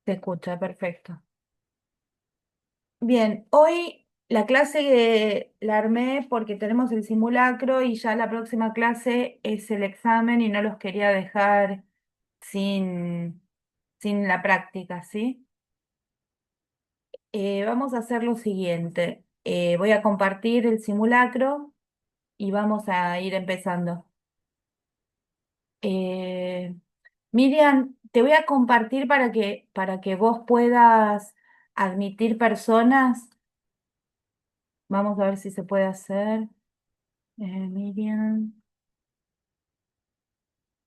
Se escucha, perfecto. Bien, hoy la clase la armé porque tenemos el simulacro y ya la próxima clase es el examen y no los quería dejar sin, sin la práctica, ¿sí? Vamos a hacer lo siguiente. Voy a compartir el simulacro y vamos a ir empezando. Eh, Miriam, te voy a compartir para que vos puedas admitir personas. Vamos a ver si se puede hacer. Miriam.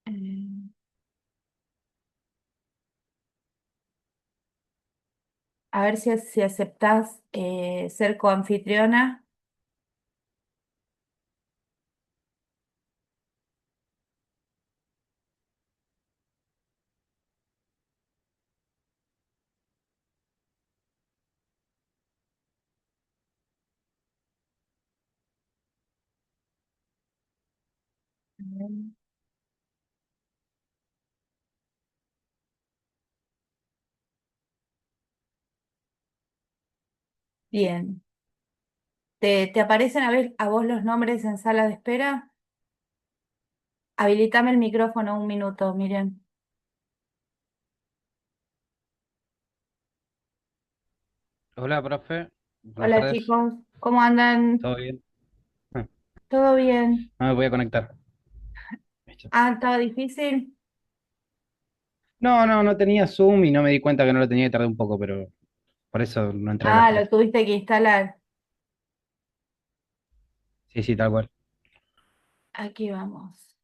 eh, a ver si aceptás ser coanfitriona. Bien. ¿Te aparecen a vos los nombres en sala de espera? Habilítame el micrófono un minuto, Miriam. Hola, profe. Buenas Hola tardes. chicos, ¿cómo andan? ¿Todo bien? Ah, ¿Todo bien? No me voy a conectar. Listo. Ah, ¿estaba difícil? No tenía Zoom y no me di cuenta que no lo tenía y tardé un poco, pero por eso no entré a la Ah, lo clase. tuviste que instalar. Sí, sí, tal cual. Aquí vamos.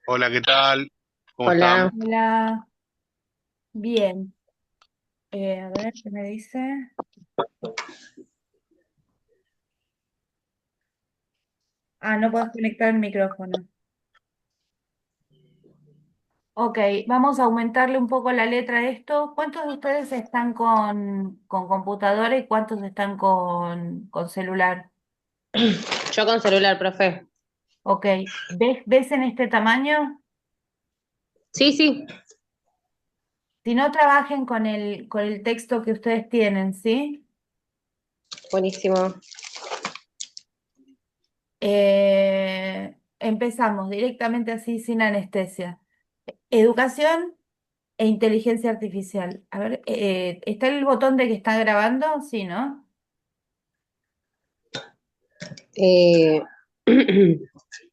Hola, ¿qué tal? ¿Cómo están? Hola, Hola. Bien. A ver, ¿qué me dice? Ah, no puedes conectar el micrófono. Ok, vamos a aumentarle un poco la letra a esto. ¿Cuántos de ustedes están con computadora y cuántos están con celular? yo con celular, profe. Ok, ¿ves en este tamaño? Sí, sí, Si no, trabajen con el texto que ustedes tienen, ¿sí? buenísimo. Empezamos directamente así, sin anestesia. Educación e inteligencia artificial. A ver, ¿está el botón de que está grabando? Sí, ¿no? Eh,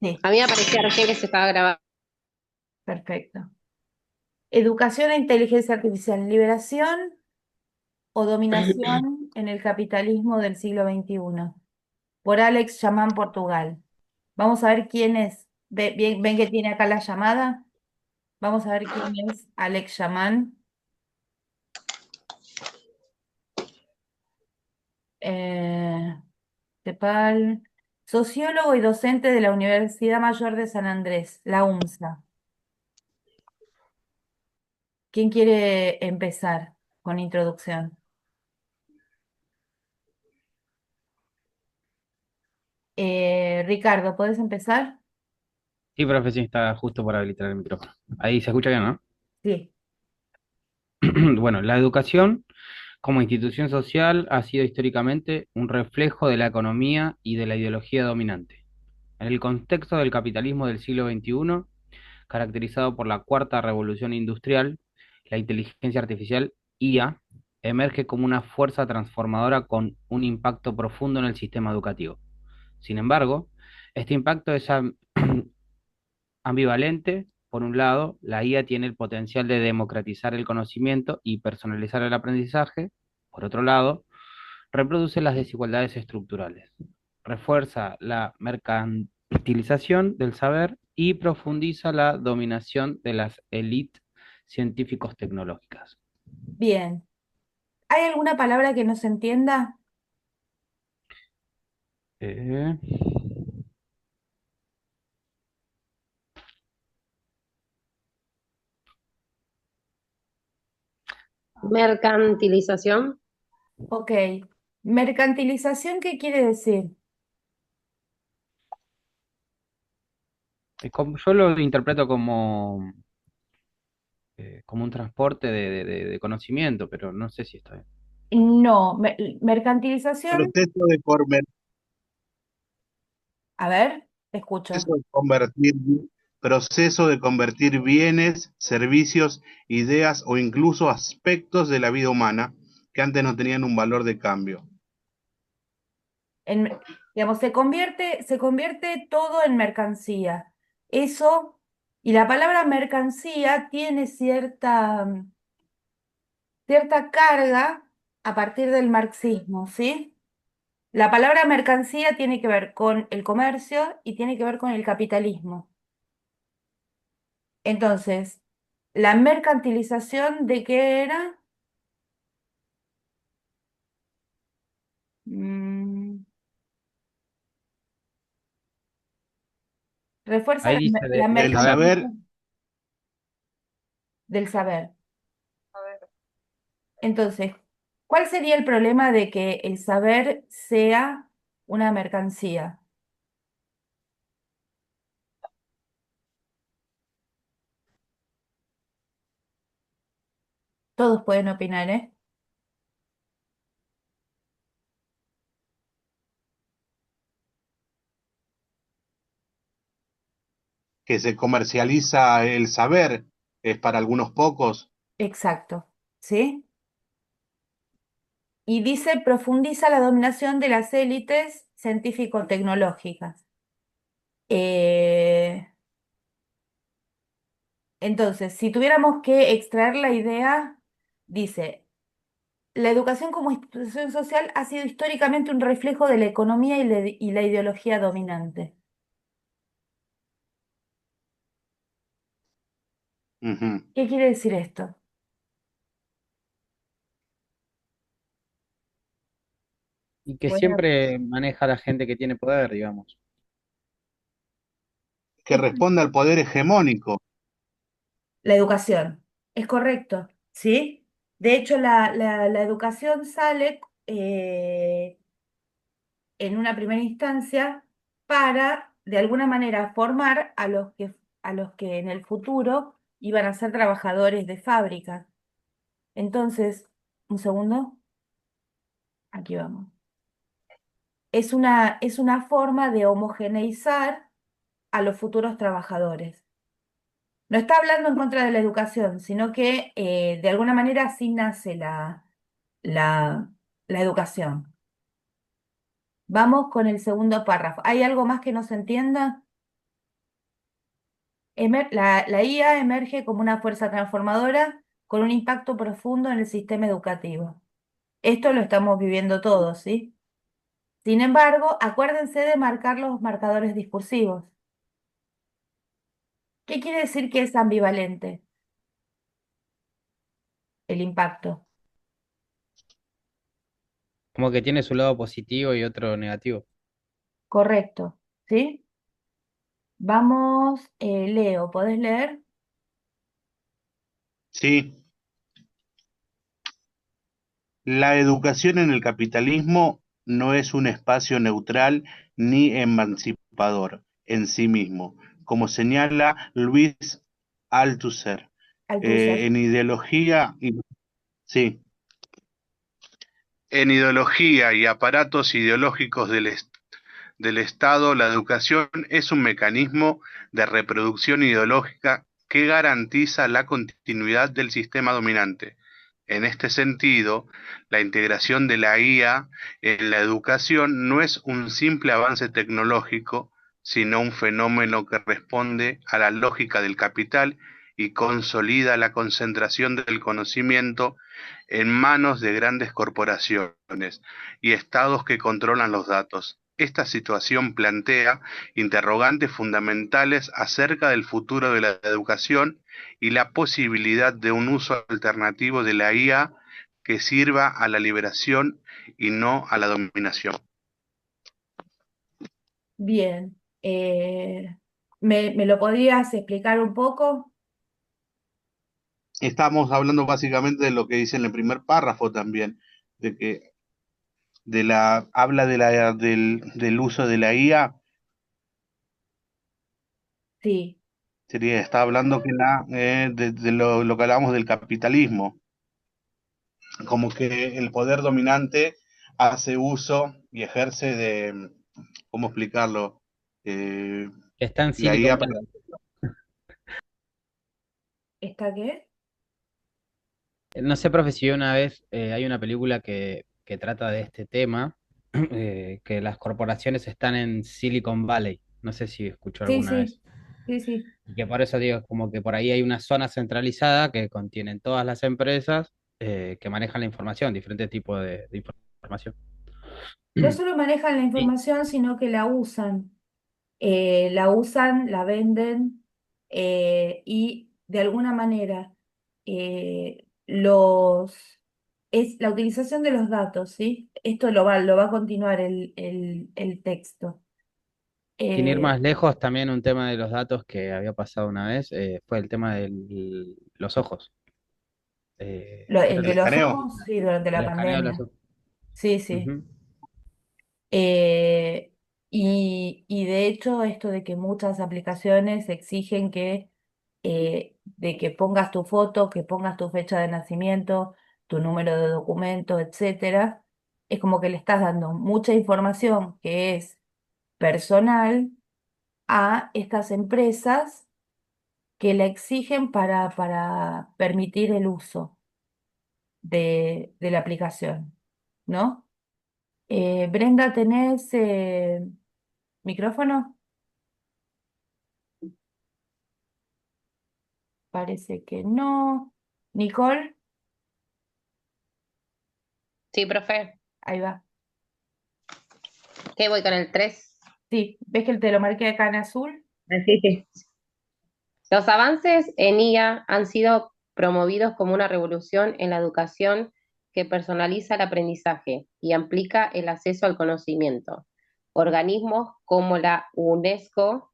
Sí, a mí me parecía recién que se estaba grabando. perfecto. Educación e inteligencia artificial, liberación o dominación en el capitalismo del siglo XXI, por Alex Shaman Portugal. Vamos a ver quién es. ¿Ven que tiene acá la llamada? Vamos a ver quién es Alex Shaman. Eh, Tepal, sociólogo y docente de la Universidad Mayor de San Andrés, la UMSA. ¿Quién quiere empezar con introducción? Ricardo, ¿puedes empezar? Sí, profe, sí, está justo por habilitar el micrófono. Ahí se escucha bien, ¿no? Sí. Bueno, la educación como institución social ha sido históricamente un reflejo de la economía y de la ideología dominante. En el contexto del capitalismo del siglo XXI, caracterizado por la cuarta revolución industrial, la inteligencia artificial, IA, emerge como una fuerza transformadora con un impacto profundo en el sistema educativo. Sin embargo, este impacto es ambivalente. Por un lado, la IA tiene el potencial de democratizar el conocimiento y personalizar el aprendizaje. Por otro lado, reproduce las desigualdades estructurales, refuerza la mercantilización del saber y profundiza la dominación de las élites científicos tecnológicas. Bien. ¿Hay alguna palabra que no se entienda? Eh, Mercantilización. Ok. Mercantilización, ¿qué quiere decir? Yo lo interpreto como un transporte de conocimiento, pero no sé si está bien. No, mercantilización, Proceso de, conver- a ver, te escucho. proceso de convertir, proceso de convertir bienes, servicios, ideas o incluso aspectos de la vida humana que antes no tenían un valor de cambio. Digamos, se convierte todo en mercancía. Eso, y la palabra mercancía tiene cierta carga a partir del marxismo, ¿sí? La palabra mercancía tiene que ver con el comercio y tiene que ver con el capitalismo. Entonces, la mercantilización de qué era. Mm, refuerza Ahí la, dice la del Del saber. saber, mercantilización del saber. Entonces, ¿cuál sería el problema de que el saber sea una mercancía? Todos pueden opinar, ¿eh? que se comercializa el saber, es para algunos pocos. Exacto, ¿sí? Y dice, profundiza la dominación de las élites científico-tecnológicas. Eh, entonces, si tuviéramos que extraer la idea, dice, la educación como institución social ha sido históricamente un reflejo de la economía y la ideología dominante. Ujú. ¿Qué quiere decir esto? Y que Bueno, siempre maneja a la gente que tiene poder, digamos. Que responda al poder hegemónico. la educación, es correcto, ¿sí? De hecho, la educación sale en una primera instancia para, de alguna manera, formar a los que en el futuro iban a ser trabajadores de fábrica. Entonces, un segundo, aquí vamos. Es una forma de homogeneizar a los futuros trabajadores. No está hablando en contra de la educación, sino que de alguna manera así nace la, la educación. Vamos con el segundo párrafo. ¿Hay algo más que no se entienda? La IA emerge como una fuerza transformadora con un impacto profundo en el sistema educativo. Esto lo estamos viviendo todos, ¿sí? Sin embargo, acuérdense de marcar los marcadores discursivos. ¿Qué quiere decir que es ambivalente el impacto? Como que tiene su lado positivo y otro negativo. Correcto, ¿sí? Vamos, Leo, ¿podés leer? ¿Sí? La educación en el capitalismo no es un espacio neutral ni emancipador en sí mismo, como señala Luis Althusser. Althusser. En ideología, sí, en ideología y aparatos ideológicos del Estado, la educación es un mecanismo de reproducción ideológica que garantiza la continuidad del sistema dominante. En este sentido, la integración de la IA en la educación no es un simple avance tecnológico, sino un fenómeno que responde a la lógica del capital y consolida la concentración del conocimiento en manos de grandes corporaciones y estados que controlan los datos. Esta situación plantea interrogantes fundamentales acerca del futuro de la educación y la posibilidad de un uso alternativo de la IA que sirva a la liberación y no a la dominación. Bien. ¿Me lo podrías explicar un poco? Estamos hablando básicamente de lo que dice en el primer párrafo también, de que habla del uso de la IA. Sí, Está hablando de lo que hablábamos del capitalismo, como que el poder dominante hace uso y ejerce de, ¿cómo explicarlo? Eh, Que está en la Silicon IA para... Valley. ¿está qué? No sé, profe, si una vez hay una película que trata de este tema, que las corporaciones están en Silicon Valley. No sé si escuchó Sí, alguna sí, vez. sí, sí. Y que por eso digo, como que por ahí hay una zona centralizada que contienen todas las empresas que manejan la información, diferentes tipos de información. No solo manejan la Y información, sino que la usan. La usan, la venden y de alguna manera es la utilización de los datos, ¿sí? Esto lo va a continuar el texto. sin ir Eh, más lejos, también un tema de los datos que había pasado una vez fue el tema de los ojos. el ¿El de los escaneo? ojos, sí, durante El la escaneo de los pandemia. ojos. Sí, sí. Ujú. Eh, y de hecho, esto de que muchas aplicaciones exigen de que pongas tu foto, que pongas tu fecha de nacimiento, tu número de documento, etcétera, es como que le estás dando mucha información que es personal a estas empresas que la exigen para permitir el uso de la aplicación, ¿no? Brenda, ¿tenés micrófono? Parece que no. Nicole, Sí, profe. ahí va. ¿Qué voy con el 3? Sí, ¿ves que te lo marqué acá en azul? Sí, sí. Los avances en IA han sido promovidos como una revolución en la educación que personaliza el aprendizaje y amplica el acceso al conocimiento. Organismos como la UNESCO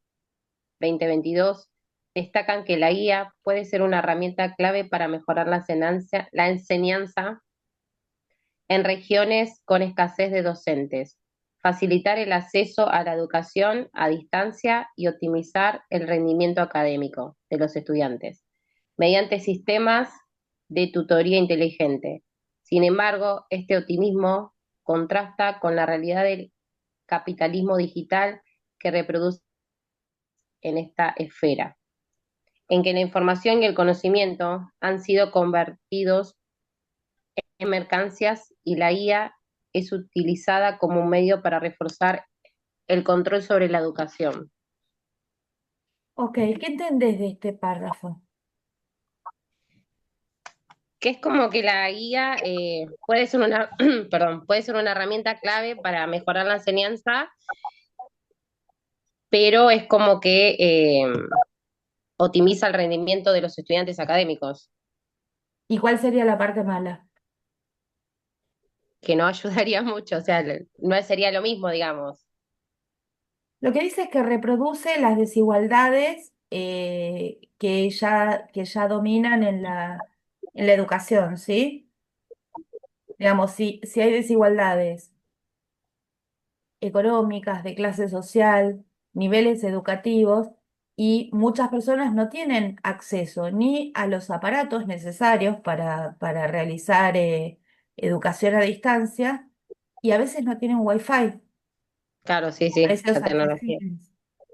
2022 destacan que la IA puede ser una herramienta clave para mejorar la enseñanza en regiones con escasez de docentes, facilitar el acceso a la educación a distancia y optimizar el rendimiento académico de los estudiantes mediante sistemas de tutoría inteligente. Sin embargo, este optimismo contrasta con la realidad del capitalismo digital que reproduce en esta esfera, en que la información y el conocimiento han sido convertidos en mercancías y la IA es utilizada como un medio para reforzar el control sobre la educación. Ok, ¿qué entendés de este párrafo? Que es como que la guía puede ser una, perdón, puede ser una herramienta clave para mejorar la enseñanza, pero es como que optimiza el rendimiento de los estudiantes académicos, ¿Y cuál sería la parte mala? que no ayudaría mucho, o sea, no sería lo mismo, digamos. Lo que dice es que reproduce las desigualdades que ya dominan en la educación, ¿sí? Digamos, si hay desigualdades económicas, de clase social, niveles educativos, y muchas personas no tienen acceso ni a los aparatos necesarios para realizar educación a distancia, y a veces no tienen wifi, Claro, sí, sí, precios la tecnología. accesibles.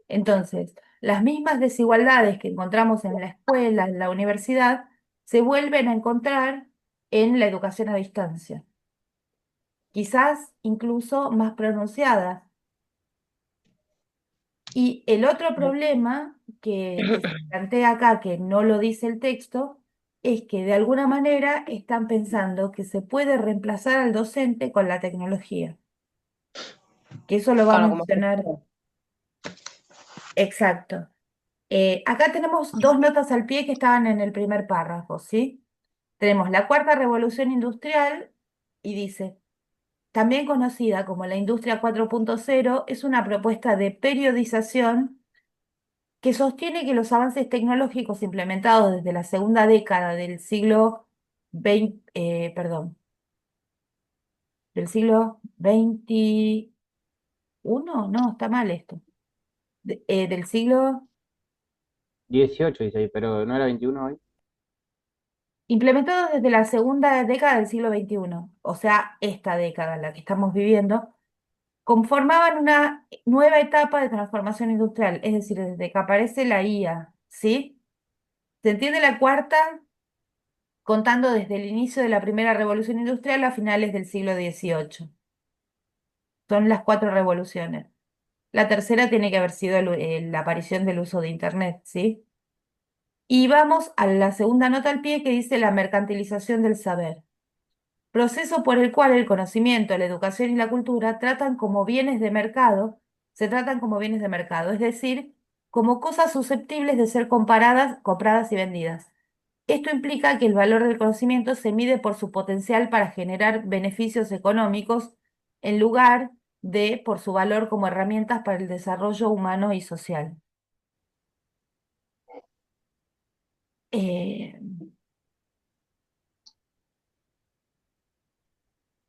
Entonces, las mismas desigualdades que encontramos en la escuela, en la universidad, se vuelven a encontrar en la educación a distancia, quizás incluso más pronunciadas. Y el otro problema que se plantea acá, que no lo dice el texto, es que de alguna manera están pensando que se puede reemplazar al docente con la tecnología, que eso lo va a Claro, como mencionar exacto. Acá tenemos dos notas al pie que estaban en el primer párrafo, ¿sí? Tenemos la cuarta revolución industrial y dice, también conocida como la industria 4.0, es una propuesta de periodización que sostiene que los avances tecnológicos implementados desde la segunda década del siglo XX, del siglo XXI, no, está mal esto, del siglo, 18 dice ahí, pero ¿no era 21 hoy? Implementados desde la segunda década del siglo XXI, o sea, esta década en la que estamos viviendo, conformaban una nueva etapa de transformación industrial, es decir, desde que aparece la IA, ¿sí? Se entiende la cuarta contando desde el inicio de la primera revolución industrial a finales del siglo XVIII. Son las cuatro revoluciones. La tercera tiene que haber sido la aparición del uso de Internet, ¿sí? Y vamos a la segunda nota al pie que dice la mercantilización del saber, proceso por el cual el conocimiento, la educación y la cultura se tratan como bienes de mercado, es decir, como cosas susceptibles de ser comparadas, compradas y vendidas. Esto implica que el valor del conocimiento se mide por su potencial para generar beneficios económicos en lugar de por su valor como herramientas para el desarrollo humano y social. Eh,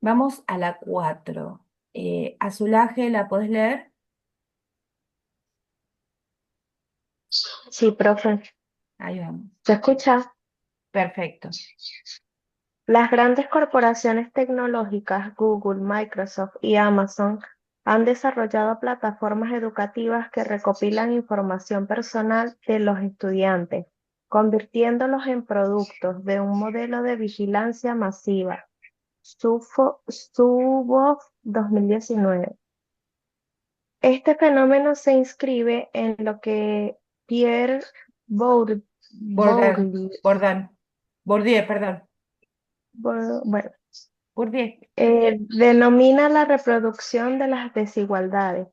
Vamos a la 4. Azulaje, ¿la podés leer? Sí, profe. Ahí vamos. ¿Se escucha? Perfecto. Las grandes corporaciones tecnológicas, Google, Microsoft y Amazon, han desarrollado plataformas educativas que recopilan información personal de los estudiantes, convirtiéndolos en productos de un modelo de vigilancia masiva. Zuboff 2019. Este fenómeno se inscribe en lo que Pierre Bourdieu, Bourdieu, Bourdieu, perdón. bueno, Bourdieu. denomina la reproducción de las desigualdades,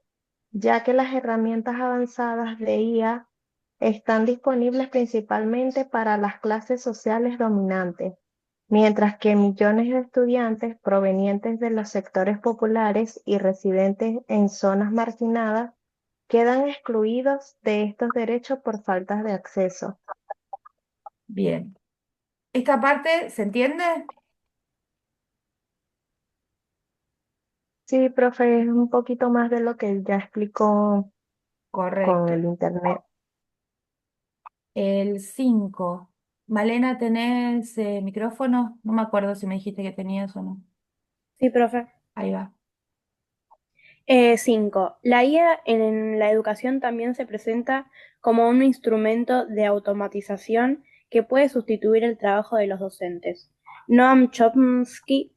ya que las herramientas avanzadas de IA están disponibles principalmente para las clases sociales dominantes, mientras que millones de estudiantes provenientes de los sectores populares y residentes en zonas marginadas quedan excluidos de estos derechos por faltas de acceso. Bien. ¿Esta parte se entiende? Sí, profe, es un poquito más de lo que ya explicó con Correcto. el internet. El 5. Malena, ¿tenés micrófono? No me acuerdo si me dijiste que tenías o no. Sí, profe. Ahí va. 5. La IA en la educación también se presenta como un instrumento de automatización que puede sustituir el trabajo de los docentes. Noam Chomsky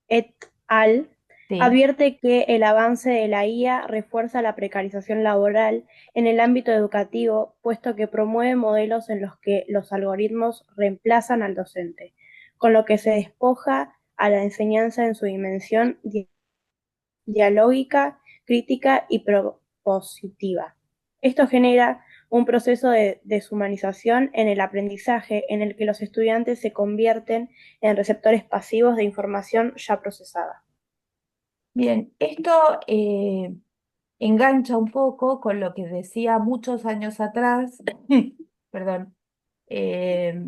et al. Sí. Advierte que el avance de la IA refuerza la precarización laboral en el ámbito educativo, puesto que promueve modelos en los que los algoritmos reemplazan al docente, con lo que se despoja a la enseñanza en su dimensión dialógica, crítica y propositiva. Esto genera un proceso de deshumanización en el aprendizaje en el que los estudiantes se convierten en receptores pasivos de información ya procesada. Bien, esto engancha un poco con lo que decía muchos años atrás, perdón, eh,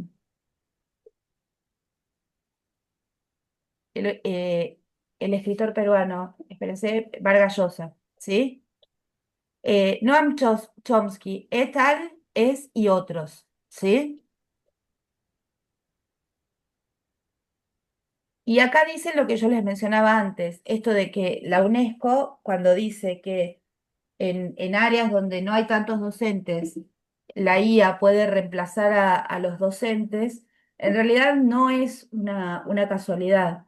el, eh, el escritor peruano, espérense, Vargas Llosa, ¿sí? Noam Chomsky, et al. Es y otros, ¿sí? Y acá dice lo que yo les mencionaba antes, esto de que la UNESCO, cuando dice que en áreas donde no hay tantos docentes, la IA puede reemplazar a los docentes, en realidad no es una casualidad.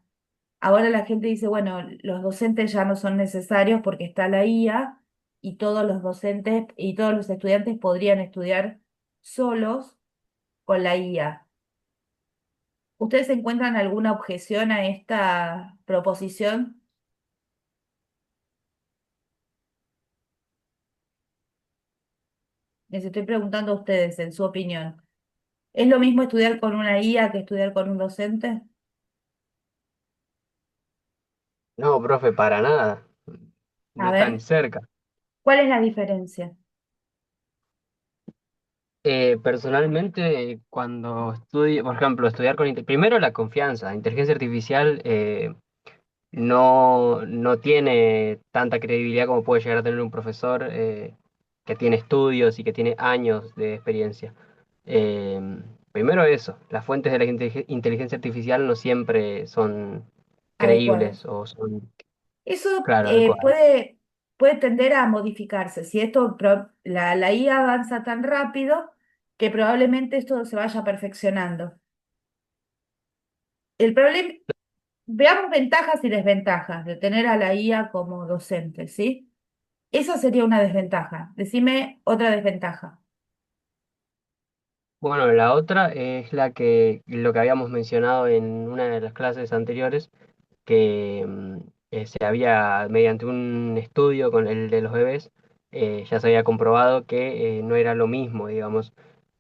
Ahora la gente dice, bueno, los docentes ya no son necesarios porque está la IA y todos los docentes y todos los estudiantes podrían estudiar solos con la IA. ¿Ustedes encuentran alguna objeción a esta proposición? Les estoy preguntando a ustedes, en su opinión. ¿Es lo mismo estudiar con una IA que estudiar con un docente? No, profe, para nada. No A está ni ver, cerca. ¿cuál es la diferencia? Personalmente, cuando estudio, por ejemplo, estudiar primero la confianza. Inteligencia artificial no tiene tanta credibilidad como puede llegar a tener un profesor. que tiene estudios y que tiene años de experiencia. Eh, Primero eso, las fuentes de la inteligencia artificial no siempre son Adecuado. creíbles o son, Eso claro, adecuadas. puede tender a modificarse. Si la IA avanza tan rápido que probablemente esto se vaya perfeccionando. El problema, veamos ventajas y desventajas de tener a la IA como docente, ¿sí? Esa sería una desventaja. Decime otra desventaja. Bueno, la otra es lo que habíamos mencionado en una de las clases anteriores, que se había, mediante un estudio con el de los bebés, ya se había comprobado que no era lo mismo, digamos,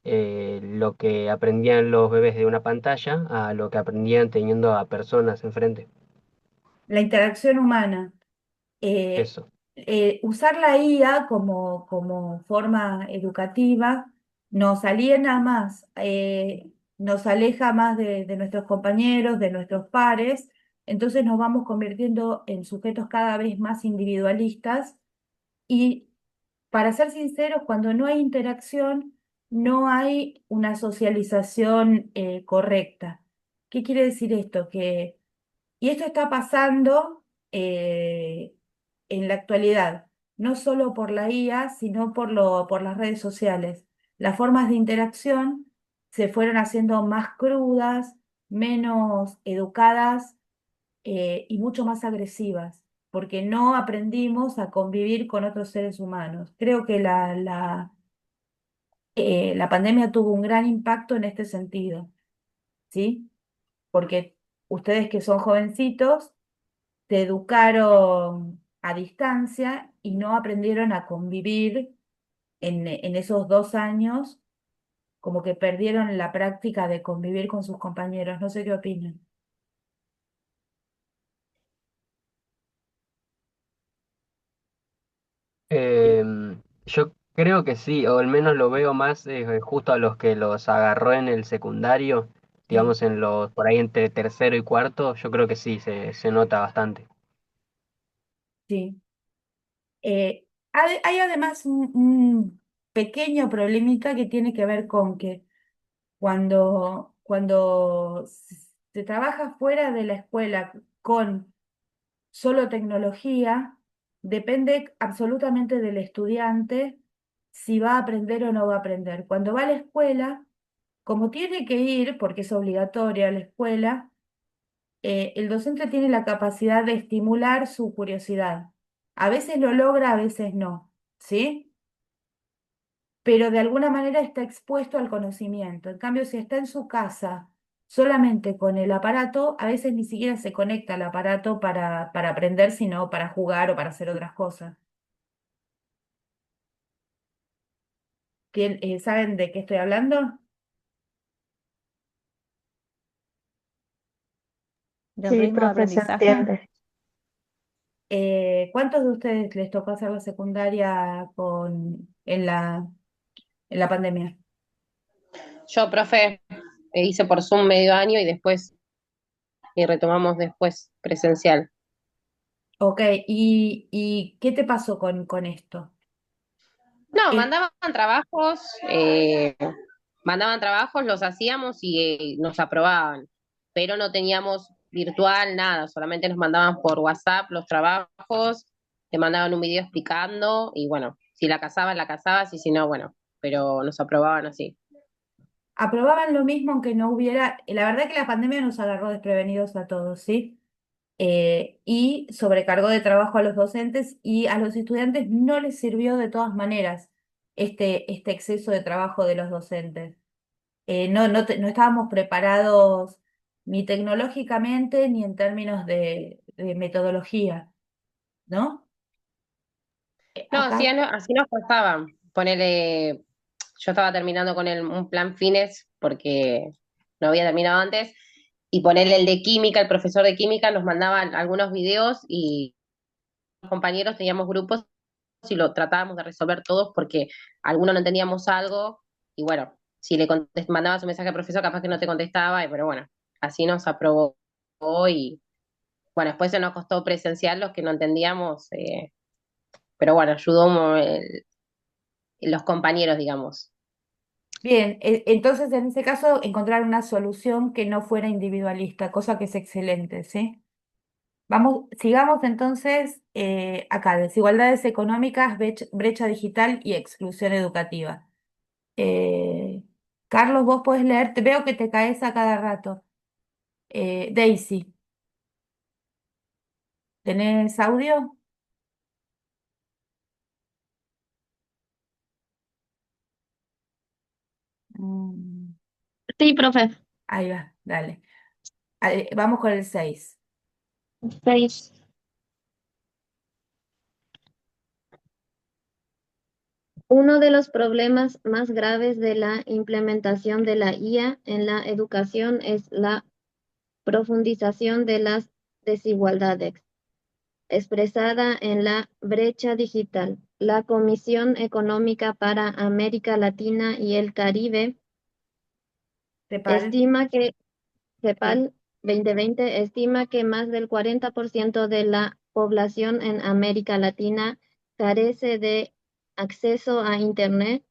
lo que aprendían los bebés de una pantalla a lo que aprendían teniendo a personas enfrente. La interacción humana. eh, Eso. Usar la IA como forma educativa nos aliena más, nos aleja más de nuestros compañeros, de nuestros pares, entonces nos vamos convirtiendo en sujetos cada vez más individualistas y, para ser sinceros, cuando no hay interacción, no hay una socialización correcta. ¿Qué quiere decir esto? Y esto está pasando eh, en la actualidad, no solo por la IA, sino por las redes sociales. Las formas de interacción se fueron haciendo más crudas, menos educadas y mucho más agresivas, porque no aprendimos a convivir con otros seres humanos. Creo que la pandemia tuvo un gran impacto en este sentido, ¿sí? Porque ustedes que son jovencitos, se educaron a distancia y no aprendieron a convivir en esos 2 años, como que perdieron la práctica de convivir con sus compañeros. No sé qué opinan. Yo creo que sí, o al menos lo veo más justo a los que los agarró en el secundario, Sí, digamos por ahí entre tercero y cuarto, yo creo que sí, se nota bastante. sí. Hay además un pequeño problemita que tiene que ver con que cuando se trabaja fuera de la escuela con solo tecnología, depende absolutamente del estudiante si va a aprender o no va a aprender. Cuando va a la escuela, como tiene que ir, porque es obligatoria la escuela, el docente tiene la capacidad de estimular su curiosidad. A veces lo logra, a veces no, ¿sí? Pero de alguna manera está expuesto al conocimiento. En cambio, si está en su casa solamente con el aparato, a veces ni siquiera se conecta al aparato para aprender, sino para jugar o para hacer otras cosas. ¿Saben de qué estoy hablando? ¿Del Sí, ritmo de profe, se aprendizaje? entiende. ¿Cuántos de ustedes les tocó hacer la secundaria en la pandemia? Yo, profe, hice por Zoom medio año y después, y retomamos después presencial. Ok, ¿y qué te pasó con esto? No, El- mandaban trabajos, los hacíamos y nos aprobaban, pero no teníamos virtual nada, solamente nos mandaban por WhatsApp los trabajos, te mandaban un video explicando y bueno, si la casabas y si no, bueno, pero nos aprobaban así. Aprobaban lo mismo aunque no hubiera, la verdad que la pandemia nos agarró desprevenidos a todos, ¿sí? Y sobrecargó de trabajo a los docentes y a los estudiantes no les sirvió de todas maneras este exceso de trabajo de los docentes. No estábamos preparados ni tecnológicamente ni en términos de metodología, ¿no? No, Acá, así nos pasaban. Ponele, yo estaba terminando con un plan fines porque no había terminado antes, y ponerle el de química, el profesor de química nos mandaba algunos videos y los compañeros teníamos grupos y lo tratábamos de resolver todos porque algunos no entendíamos algo y bueno, si mandabas un mensaje al profesor capaz que no te contestaba, pero bueno, así nos aprobó y bueno, después se nos costó presencial los que no entendíamos, pero bueno, ayudó los compañeros, digamos. Bien, entonces en ese caso encontrar una solución que no fuera individualista, cosa que es excelente, ¿sí? Vamos, sigamos entonces acá, desigualdades económicas, brecha digital y exclusión educativa. Eh, Carlos, vos podés leer, te veo que te caes a cada rato. Daisy, ¿tenés audio? Mm, Sí, profe. ahí va, dale. Vamos con el 6. 6. Uno de los problemas más graves de la implementación de la IA en la educación es la profundización de las desigualdades, expresada en la brecha digital. La Comisión Económica para América Latina y el Caribe CEPAL, estima que sí. CEPAL 2020 estima que más del 40% de la población en América Latina carece de acceso a Internet,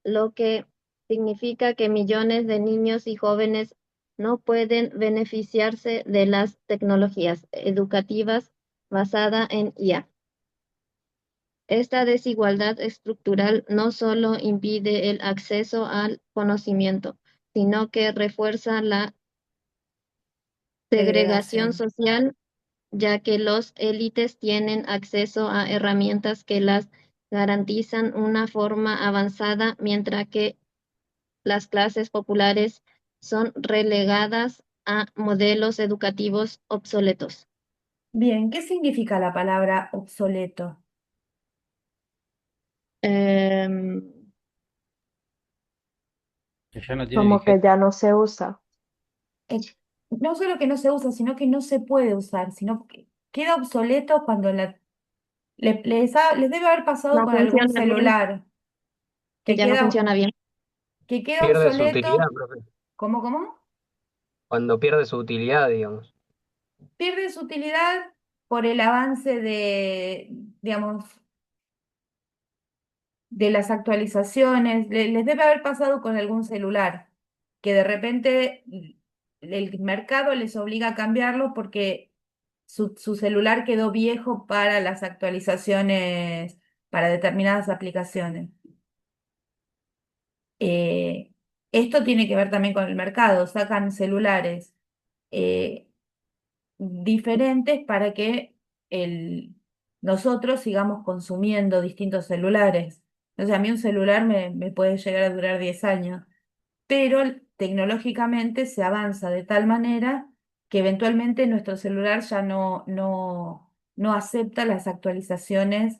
lo que significa que millones de niños y jóvenes no pueden beneficiarse de las tecnologías educativas basadas en IA. Esta desigualdad estructural no solo impide el acceso al conocimiento, sino que refuerza la segregación Segregación. social, ya que los élites tienen acceso a herramientas que las garantizan una forma avanzada, mientras que las clases populares son relegadas a modelos educativos obsoletos. Bien, ¿qué significa la palabra obsoleto? Em, Que ya no tiene Como que vigencia. ya no se usa. Eh, no solo que no se usa, sino que no se puede usar, sino que queda obsoleto cuando les debe haber pasado no con algún funciona bien, celular, que que ya no queda, funciona bien. que queda Pierde su utilidad, obsoleto. profe. ¿Cómo? Cuando pierde su utilidad, digamos. Pierde su utilidad por el avance de, digamos, de las actualizaciones. Les debe haber pasado con algún celular, que de repente el mercado les obliga a cambiarlo porque su celular quedó viejo para las actualizaciones para determinadas aplicaciones. Eh, Esto tiene que ver también con el mercado. Sacan celulares eh, diferentes para que nosotros sigamos consumiendo distintos celulares. Entonces, a mí un celular me puede llegar a durar 10 años, pero tecnológicamente se avanza de tal manera que eventualmente nuestro celular ya no acepta las actualizaciones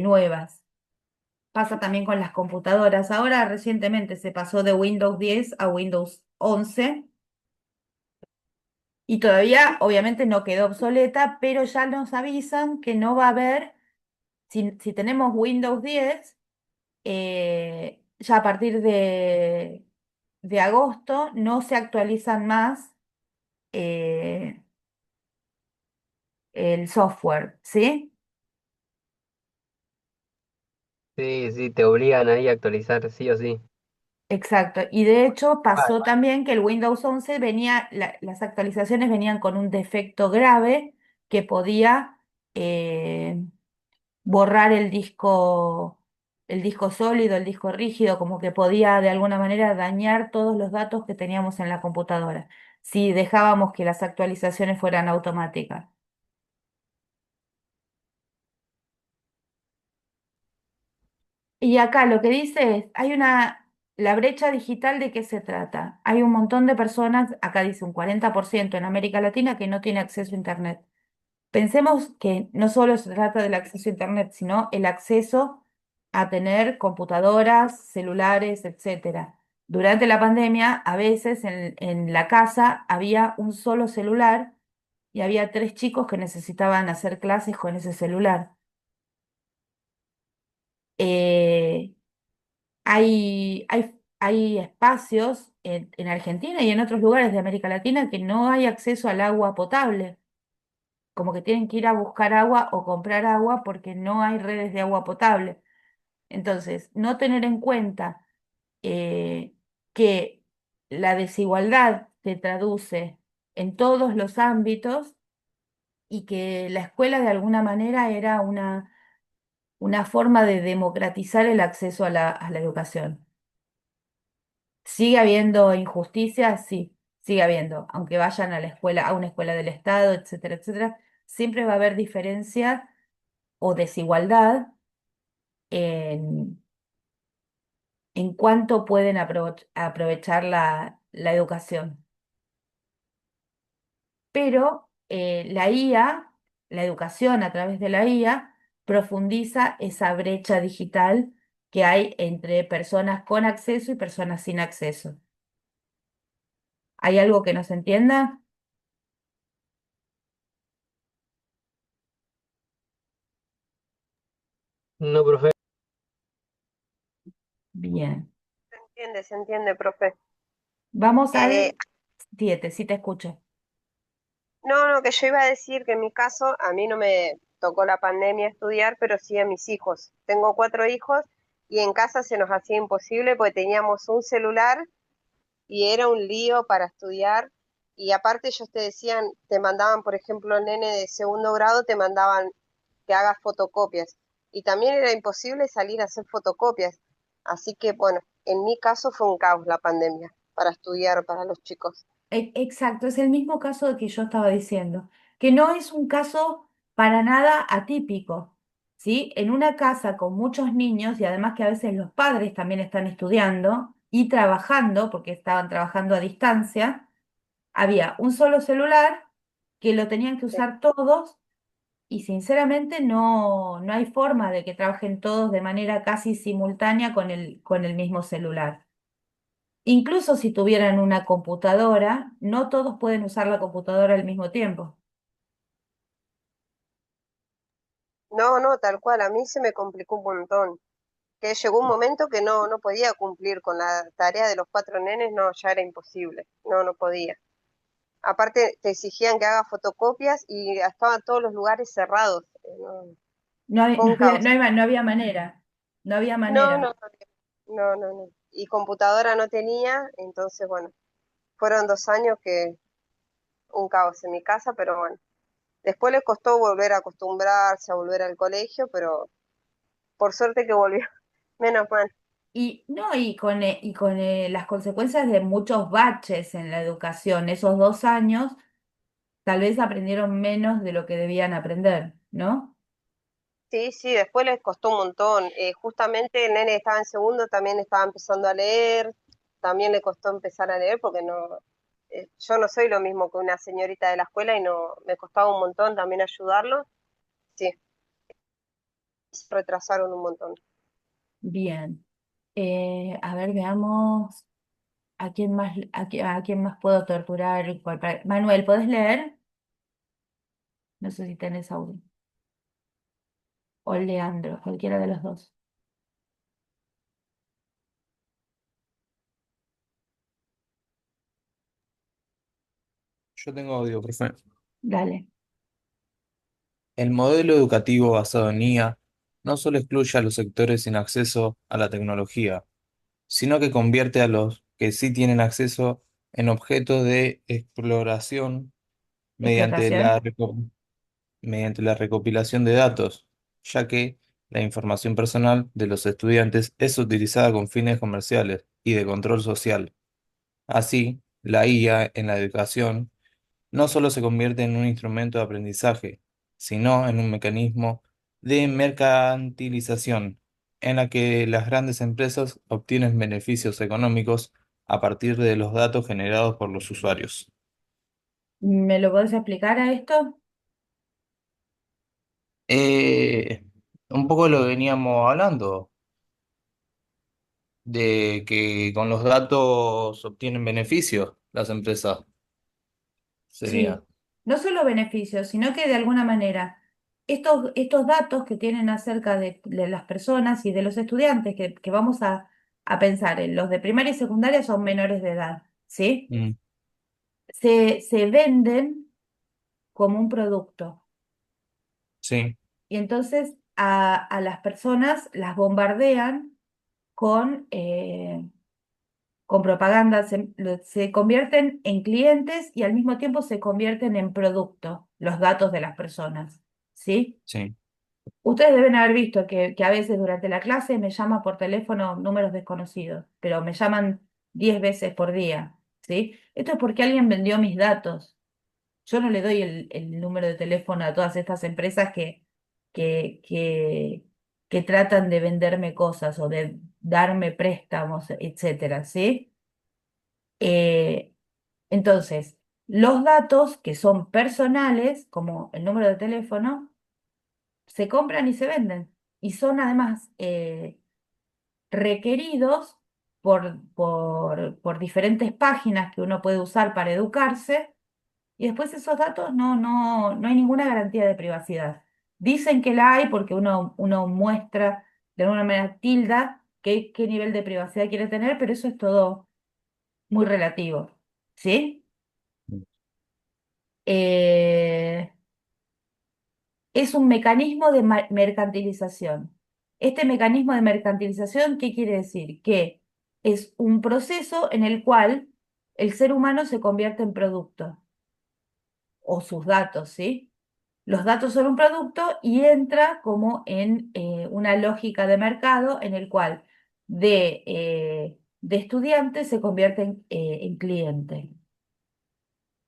nuevas. Pasa también con las computadoras. Ahora recientemente se pasó de Windows 10 a Windows 11 y todavía obviamente no quedó obsoleta, pero ya nos avisan que no va a haber, si tenemos Windows 10, ya a partir de agosto no se actualizan más eh, el software, ¿sí? Sí, sí, te obligan ahí a actualizar, sí o sí. Exacto. Y de hecho Ah, pasó también que el Windows 11 venía, las actualizaciones venían con un defecto grave que podía borrar el disco sólido, el disco rígido, como que podía de alguna manera dañar todos los datos que teníamos en la computadora, si dejábamos que las actualizaciones fueran automáticas. Y acá lo que dice es, la brecha digital, ¿de qué se trata? Hay un montón de personas, acá dice un 40% en América Latina que no tiene acceso a Internet. Pensemos que no solo se trata del acceso a Internet, sino el acceso a tener computadoras, celulares, etcétera. Durante la pandemia, a veces en la casa había un solo celular y había 3 chicos que necesitaban hacer clases con ese celular. Eh, hay espacios en Argentina y en otros lugares de América Latina que no hay acceso al agua potable, como que tienen que ir a buscar agua o comprar agua porque no hay redes de agua potable. Entonces, no tener en cuenta que la desigualdad se traduce en todos los ámbitos y que la escuela de alguna manera era una forma de democratizar el acceso a la educación. ¿Sigue habiendo injusticias? Sí, sigue habiendo. Aunque vayan a la escuela, a una escuela del Estado, etcétera, etcétera, siempre va a haber diferencia o desigualdad en, en cuánto pueden aprovechar la educación. Pero la IA, la educación a través de la IA, profundiza esa brecha digital que hay entre personas con acceso y personas sin acceso. ¿Hay algo que no se entienda? No, profe. Bien. Se entiende, profe. Vamos Eh, al 7, si te escucho. no, que yo iba a decir que en mi caso, a mí no me tocó la pandemia estudiar, pero sí a mis hijos. Tengo 4 hijos y en casa se nos hacía imposible porque teníamos un celular y era un lío para estudiar. Y aparte ellos te decían, te mandaban, por ejemplo, el nene de segundo grado, te mandaban que hagas fotocopias. Y también era imposible salir a hacer fotocopias. Así que, bueno, en mi caso fue un caos la pandemia para estudiar para los chicos. Exacto, es el mismo caso que yo estaba diciendo, que no es un caso para nada atípico, ¿sí? En una casa con muchos niños y además que a veces los padres también están estudiando y trabajando, porque estaban trabajando a distancia, había un solo celular que lo tenían que usar todos y sinceramente no hay forma de que trabajen todos de manera casi simultánea con el mismo celular. Incluso si tuvieran una computadora, no todos pueden usar la computadora al mismo tiempo. No, tal cual, a mí se me complicó un montón, que llegó un momento que no podía cumplir con la tarea de los 4 nenes, no, ya era imposible, no podía. Aparte te exigían que haga fotocopias y estaban todos los lugares cerrados, No, fue un caos. no había manera, no había No, manera. no, no. Y computadora no tenía, entonces bueno, fueron 2 años que un caos en mi casa, pero bueno. Después les costó volver a acostumbrarse, a volver al colegio, pero por suerte que volvió, menos mal. Y, no, y con las consecuencias de muchos baches en la educación, esos 2 años, tal vez aprendieron menos de lo que debían aprender, ¿no? Sí, después les costó un montón. Justamente el nene que estaba en segundo también estaba empezando a leer, también le costó empezar a leer porque no, yo no soy lo mismo que una señorita de la escuela y no, me costaba un montón también ayudarlo. Sí, se retrasaron un montón. Bien. A ver, veamos a quién más puedo torturar. Manuel, ¿podés leer? No sé si tenés audio. O Leandro, cualquiera de los dos. Yo tengo audio, profe. Dale. El modelo educativo basado en IA no solo excluye a los sectores sin acceso a la tecnología, sino que convierte a los que sí tienen acceso en objetos de exploración mediante ¿Explotación? mediante la recopilación de datos, ya que la información personal de los estudiantes es utilizada con fines comerciales y de control social. Así, la IA en la educación no solo se convierte en un instrumento de aprendizaje, sino en un mecanismo de mercantilización, en la que las grandes empresas obtienen beneficios económicos a partir de los datos generados por los usuarios. ¿Me lo podés explicar a esto? Eh, un poco lo veníamos hablando, de que con los datos obtienen beneficios las empresas, sería. Sí, no solo beneficios, sino que de alguna manera estos datos que tienen acerca de las personas y de los estudiantes que vamos a pensar en los de primaria y secundaria son menores de edad, ¿sí? Mm, Se venden como un producto sí, y entonces a las personas las bombardean con propaganda, se convierten en clientes y al mismo tiempo se convierten en producto, los datos de las personas, ¿sí? Sí, Ustedes deben haber visto que a veces durante la clase me llaman por teléfono números desconocidos, pero me llaman 10 veces por día, ¿sí? Esto es porque alguien vendió mis datos. Yo no le doy el número de teléfono a todas estas empresas que, que, que tratan de venderme cosas o de darme préstamos, etcétera, ¿sí? Eh, entonces, los datos que son personales, como el número de teléfono, se compran y se venden. Y son además requeridos por diferentes páginas que uno puede usar para educarse. Y después esos datos no hay ninguna garantía de privacidad. Dicen que la hay porque uno muestra de alguna manera tilda qué nivel de privacidad quiere tener, pero eso es todo muy relativo. ¿Sí? Eh, es un mecanismo de mercantilización. Este mecanismo de mercantilización, ¿qué quiere decir? Que es un proceso en el cual el ser humano se convierte en producto, o sus datos, ¿sí? Los datos son un producto y entra como en una lógica de mercado en el cual de estudiante se convierte en cliente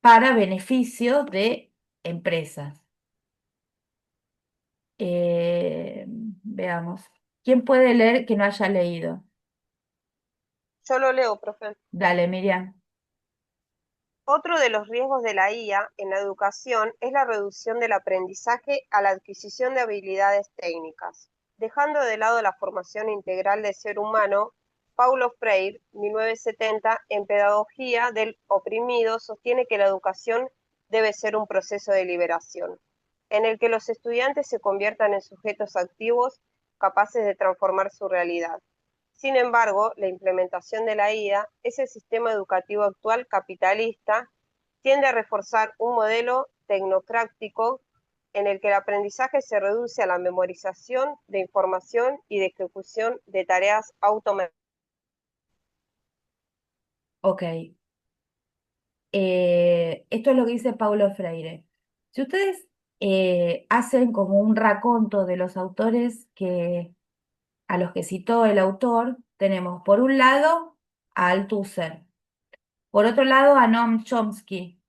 para beneficio de empresas. Veamos. ¿Quién puede leer que no haya leído? Yo lo leo, profe. Dale, Miriam. Otro de los riesgos de la IA en la educación es la reducción del aprendizaje a la adquisición de habilidades técnicas. Dejando de lado la formación integral del ser humano, Paulo Freire, 1970, en Pedagogía del Oprimido, sostiene que la educación debe ser un proceso de liberación, en el que los estudiantes se conviertan en sujetos activos capaces de transformar su realidad. Sin embargo, la implementación de la IA, ese sistema educativo actual capitalista, tiende a reforzar un modelo tecnocrático en el que el aprendizaje se reduce a la memorización de información y de ejecución de tareas automatizadas. Ok. Esto es lo que dice Paulo Freire. Si ustedes hacen como un raconto de los autores a los que citó el autor, tenemos por un lado a Althusser, por otro lado a Noam Chomsky,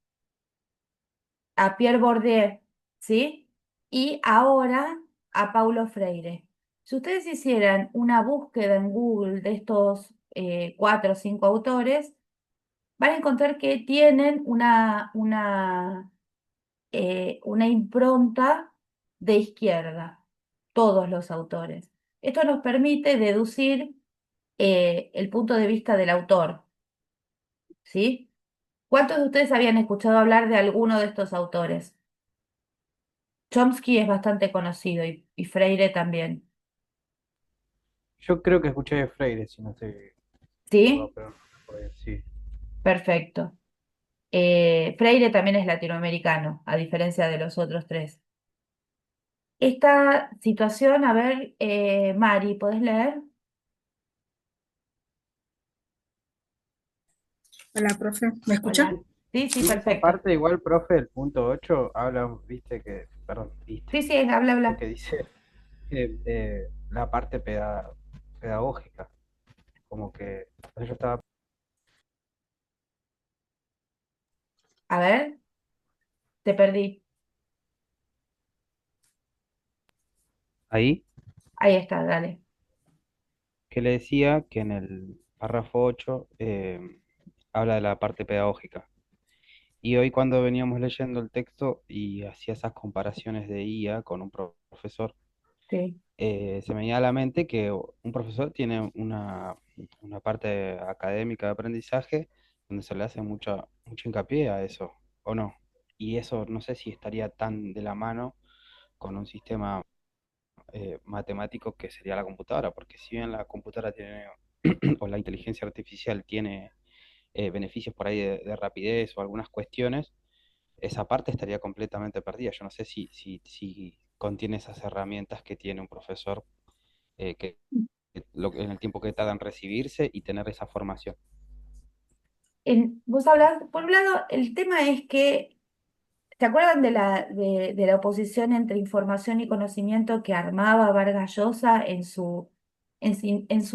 a Pierre Bourdieu, ¿sí? Y ahora a Paulo Freire. Si ustedes hicieran una búsqueda en Google de estos 4 o 5 autores, van a encontrar que tienen una impronta de izquierda, todos los autores. Esto nos permite deducir el punto de vista del autor, ¿sí? ¿Cuántos de ustedes habían escuchado hablar de alguno de estos autores? Chomsky es bastante conocido y Freire también. Yo creo que escuché de Freire, si no estoy equivocado, ¿Sí? pero no recuerdo, sí. Perfecto. Freire también es latinoamericano, a diferencia de los otros tres. Esta situación, a ver, Mari, ¿podés leer? Hola, profe, ¿me escucha? Hola. Sí, sí, Sí, esa perfecto. parte igual, profe, el punto 8 habla, viste que, perdón, Sí, viste, sí, habla, habla. que dice la parte pedagógica, como que yo estaba A ver, te perdí. ahí, Ahí está, dale. que le decía que en el párrafo 8 habla de la parte pedagógica. Y hoy cuando veníamos leyendo el texto y hacía esas comparaciones de IA con un profesor, Sí, se me venía a la mente que un profesor tiene una parte académica de aprendizaje donde se le hace mucho hincapié a eso, ¿o no? Y eso no sé si estaría tan de la mano con un sistema matemático que sería la computadora, porque si bien la computadora tiene, o la inteligencia artificial tiene beneficios por ahí de rapidez o algunas cuestiones, esa parte estaría completamente perdida. Yo no sé si contiene esas herramientas que tiene un profesor en el tiempo que tarda en recibirse y tener esa formación. Vos hablás, por un lado, el tema es que, ¿te acuerdan de la oposición entre información y conocimiento que armaba Vargas Llosa en su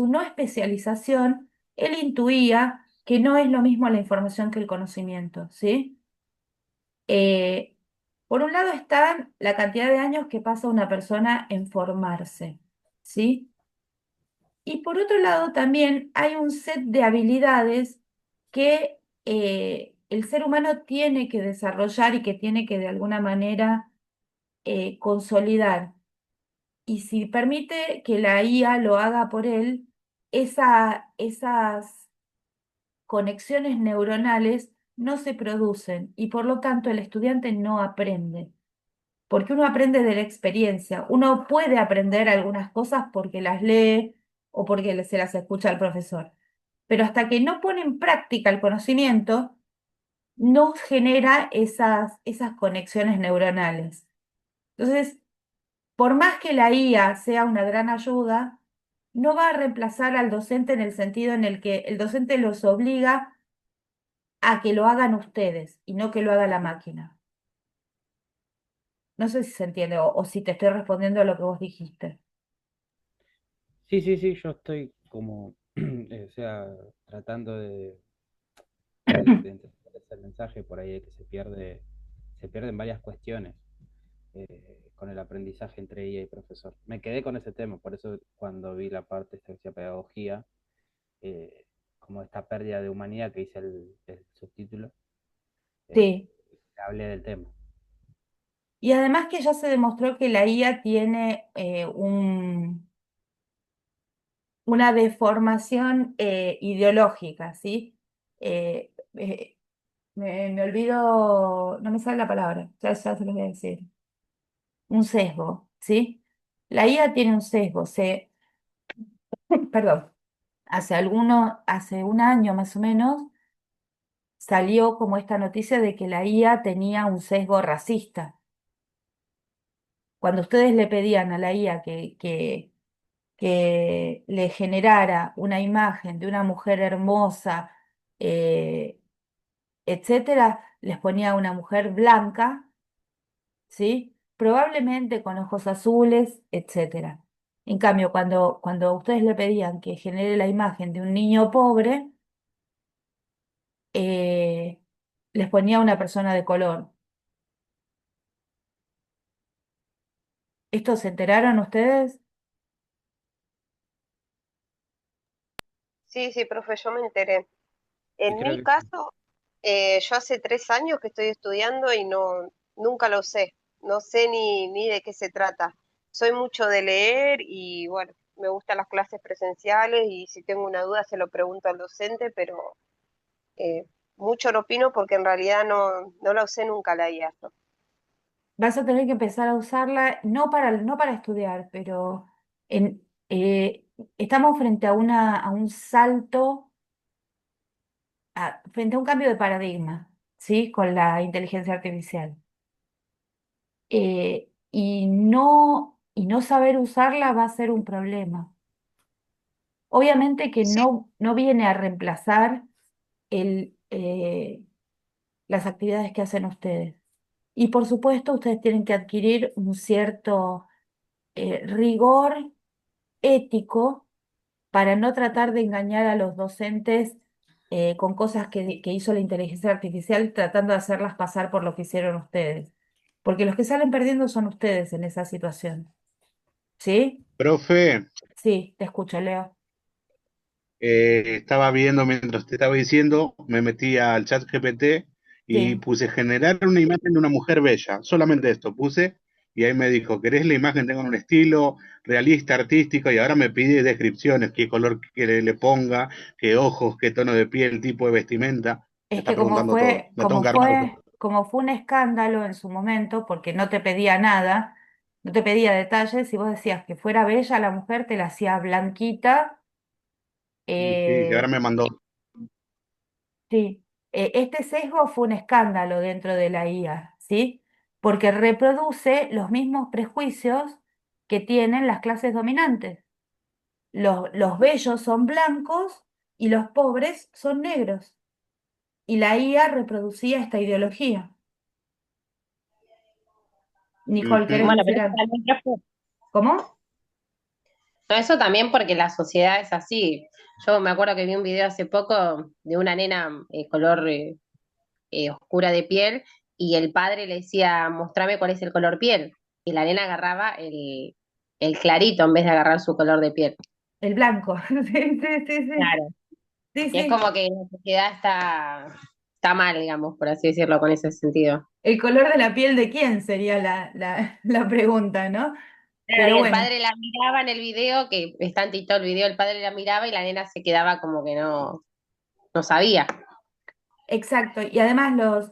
no especialización? Él intuía que no es lo mismo la información que el conocimiento, ¿sí? Eh, por un lado está la cantidad de años que pasa una persona en formarse, ¿sí? Y por otro lado también hay un set de habilidades que el ser humano tiene que desarrollar y que tiene que de alguna manera consolidar. Y si permite que la IA lo haga por él, esas conexiones neuronales no se producen y por lo tanto el estudiante no aprende. Porque uno aprende de la experiencia. Uno puede aprender algunas cosas porque las lee o porque se las escucha al profesor. Pero hasta que no pone en práctica el conocimiento, no genera esas conexiones neuronales. Entonces, por más que la IA sea una gran ayuda, no va a reemplazar al docente en el sentido en el que el docente los obliga a que lo hagan ustedes y no que lo haga la máquina. No sé si se entiende o si te estoy respondiendo a lo que vos dijiste. Sí, sí, sí, yo estoy como, o sea, tratando de entender ese mensaje por ahí que se pierden varias cuestiones con el aprendizaje entre IA y profesor. Me quedé con ese tema, por eso cuando vi la parte esta que decía pedagogía, eh, como esta pérdida de humanidad que dice el subtítulo, Sí. hablé del tema. Y además que ya se demostró que la IA tiene una deformación ideológica, ¿sí? Eh, eh, me olvido, no me sale la palabra, ya se lo voy a decir. Un sesgo, ¿sí? La IA tiene un sesgo, perdón, hace un año más o menos salió como esta noticia de que la IA tenía un sesgo racista. Cuando ustedes le pedían a la IA que le generara una imagen de una mujer hermosa, eh, etcétera, les ponía una mujer blanca, ¿sí? Probablemente con ojos azules, etcétera. En cambio, cuando ustedes le pedían que genere la imagen de un niño pobre, eh, les ponía una persona de color. ¿Esto se enteraron ustedes? Sí, sí, profe, yo me enteré. Y En creo mi que caso, yo hace 3 años que estoy estudiando y nunca lo sé. No sé ni de qué se trata. Soy mucho de leer y bueno, me gustan las clases presenciales y si tengo una duda se lo pregunto al docente, pero eh, mucho no opino porque en realidad no la usé nunca la IA. ¿No? Vas a tener que empezar a usarla, no para estudiar, pero estamos frente a un salto, frente a un cambio de paradigma, ¿sí? Con la inteligencia artificial. Y no saber usarla va a ser un problema. Obviamente que Sí, no viene a reemplazar el, eh, las actividades que hacen ustedes. Y por supuesto, ustedes tienen que adquirir un cierto rigor ético para no tratar de engañar a los docentes con cosas que hizo la inteligencia artificial, tratando de hacerlas pasar por lo que hicieron ustedes. Porque los que salen perdiendo son ustedes en esa situación. ¿Sí? Profe, Sí, te escucho, Leo. estaba viendo mientras te estaba diciendo, me metí al chat GPT y Sí. puse generar una imagen de una mujer bella. Solamente esto puse y ahí me dijo, ¿querés la imagen tenga un estilo realista, artístico? Y ahora me pide descripciones, qué color quiere le ponga, qué ojos, qué tono de piel, tipo de vestimenta. Me Es está que preguntando todo. Me tengo que armar. como fue un escándalo en su momento, porque no te pedía nada, no te pedía detalles, si vos decías que fuera bella la mujer, te la hacía blanquita. Sí, sí, ahora eh, me mandó. sí, este sesgo fue un escándalo dentro de la IA, ¿sí? porque reproduce los mismos prejuicios que tienen las clases dominantes. Los bellos son blancos y los pobres son negros. Y la IA reproducía esta ideología. Nicole, ¿querés Ujú. Bueno, decir pero eso algo? también, profe, ¿Cómo? no, eso también porque la sociedad es así. Yo me acuerdo que vi un video hace poco de una nena color oscura de piel y el padre le decía, mostrame cuál es el color piel. Y la nena agarraba el clarito en vez de agarrar su color de piel. El blanco. Sí, sí, sí, sí. Claro. Sí, Y es sí. como que la sociedad está mal, digamos, por así decirlo, con ese sentido. ¿El color de la piel de quién sería la pregunta, ¿no? Claro, Pero y el bueno, padre la miraba en el video, que está en TikTok el video, el padre la miraba y la nena se quedaba como que no sabía. exacto. Y además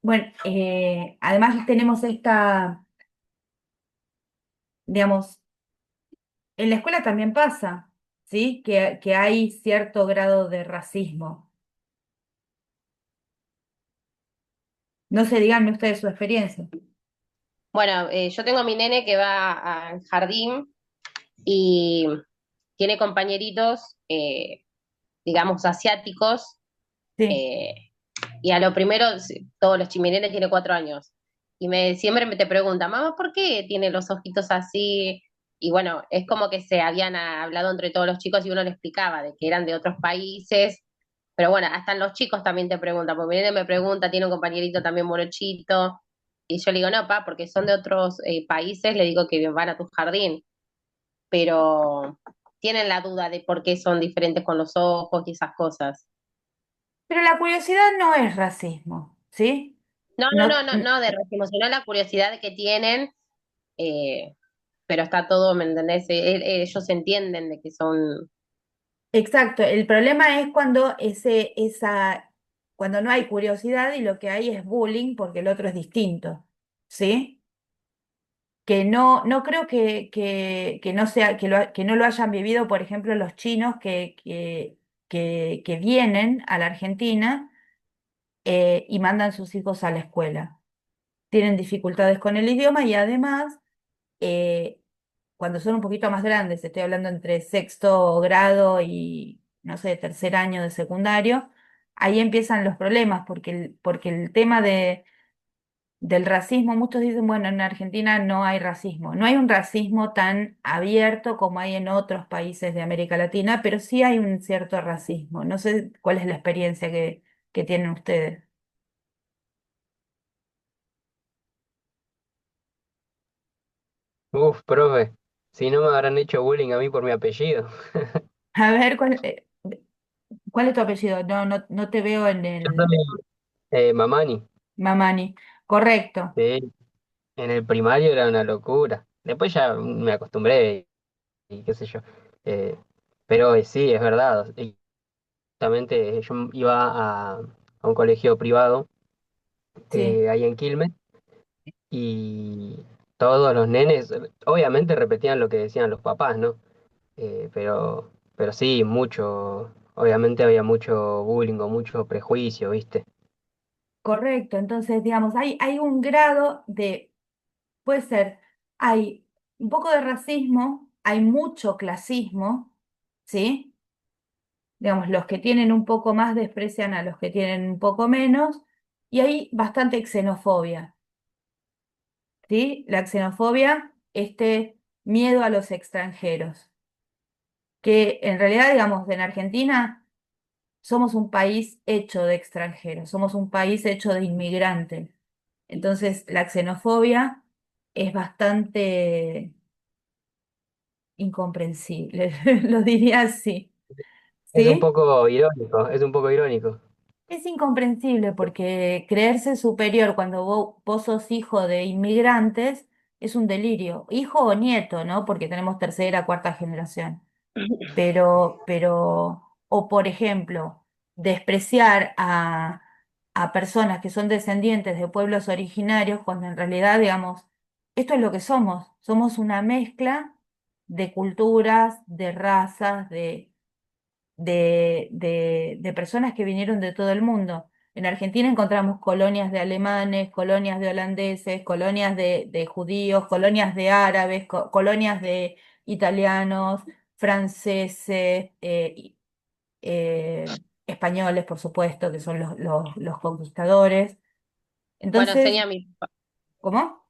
bueno, además tenemos digamos, en la escuela también pasa, ¿sí? Que hay cierto grado de racismo. No sé, díganme ustedes su experiencia. Bueno, yo tengo a mi nene que va al jardín y tiene compañeritos, digamos, asiáticos, Sí. eh, y a lo primero, sí, todos los chiminenes tiene 4 años. Siempre me te pregunta, mamá, ¿por qué tiene los ojitos así? Y bueno, es como que se habían hablado entre todos los chicos y uno le explicaba de que eran de otros países. Pero bueno, hasta los chicos también te preguntan, porque mi nene me pregunta, tiene un compañerito también morochito, y yo le digo, no, pa, porque son de otros países, le digo que van a tu jardín, pero tienen la duda de por qué son diferentes con los ojos y esas cosas. Pero la curiosidad no es racismo, ¿sí? No, no, No, no, no, no de racismo, sino la curiosidad que tienen, eh, pero está todo, ¿me entendés? Ellos entienden de que son... exacto. El problema es cuando cuando no hay curiosidad y lo que hay es bullying porque el otro es distinto, ¿sí? Que no creo que no sea, que no lo hayan vivido, por ejemplo, los chinos que vienen a la Argentina y mandan sus hijos a la escuela. Tienen dificultades con el idioma y además, eh, cuando son un poquito más grandes, estoy hablando entre sexto grado y, no sé, tercer año de secundario, ahí empiezan los problemas, porque el tema del racismo, muchos dicen, bueno, en Argentina no hay racismo. No hay un racismo tan abierto como hay en otros países de América Latina, pero sí hay un cierto racismo. No sé cuál es la experiencia que tienen ustedes. Uf, profe, si no me habrán hecho bullying a mí por mi apellido. A ver, ¿cuál es tu apellido? No te veo en Yo el soy Mamani. Mamani. Correcto, Sí, en el primario era una locura. Después ya me acostumbré y qué sé yo. Eh, pero sí, es verdad. Y justamente yo iba a un colegio privado sí, ahí en Quilmes y todos los nenes, obviamente repetían lo que decían los papás, ¿no? Pero sí, mucho, obviamente había mucho bullying o mucho prejuicio, ¿viste? correcto. Entonces, digamos, hay un grado de, puede ser, hay un poco de racismo, hay mucho clasismo, ¿sí? Digamos, los que tienen un poco más desprecian a los que tienen un poco menos, y hay bastante xenofobia, ¿sí? La xenofobia, este miedo a los extranjeros, que en realidad, digamos, en Argentina somos un país hecho de extranjeros, somos un país hecho de inmigrantes. Entonces, la xenofobia es bastante incomprensible, lo diría así, Es un ¿sí? poco irónico, es un poco irónico. Es incomprensible porque creerse superior cuando vos sos hijo de inmigrantes es un delirio, hijo o nieto, ¿no? Porque tenemos tercera, cuarta generación. O por ejemplo, despreciar a personas que son descendientes de pueblos originarios, cuando en realidad, digamos, esto es lo que somos. Somos una mezcla de culturas, de razas, de personas que vinieron de todo el mundo. En Argentina encontramos colonias de alemanes, colonias de holandeses, colonias de judíos, colonias de árabes, colonias de italianos, franceses, españoles, por supuesto, que son los conquistadores. Bueno, Entonces, Senia, ¿cómo?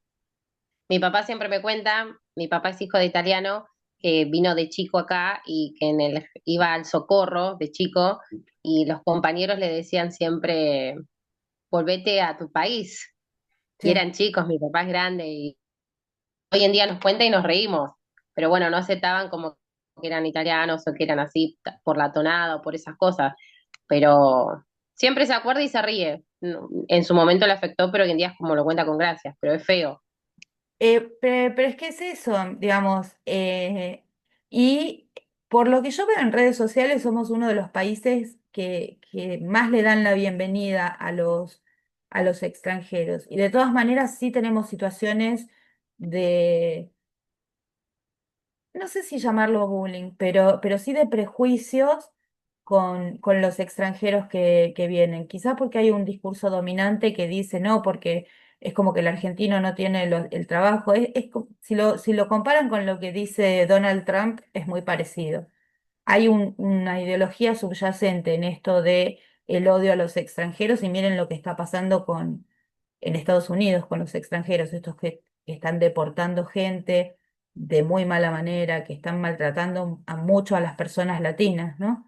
mi papá siempre me cuenta, mi papá es hijo de italiano, que vino de chico acá y que iba al Socorro de chico y los compañeros le decían siempre, volvete a tu país. Y Sí. eran chicos, mi papá es grande y hoy en día nos cuenta y nos reímos, pero bueno, no aceptaban como que eran italianos o que eran así por la tonada o por esas cosas, pero siempre se acuerda y se ríe. En su momento le afectó, pero hoy en día es como lo cuenta con gracias, pero es feo. Pero es que es eso, digamos, y por lo que yo veo en redes sociales somos uno de los países que más le dan la bienvenida a los extranjeros. Y de todas maneras sí tenemos situaciones de, no sé si llamarlo bullying, pero sí de prejuicios con los extranjeros que vienen. Quizás porque hay un discurso dominante que dice no, porque es como que el argentino no tiene el trabajo. Si lo comparan con lo que dice Donald Trump, es muy parecido. Hay una ideología subyacente en esto de el odio a los extranjeros y miren lo que está pasando en Estados Unidos con los extranjeros, estos que están deportando gente de muy mala manera, que están maltratando mucho a las personas latinas, ¿no?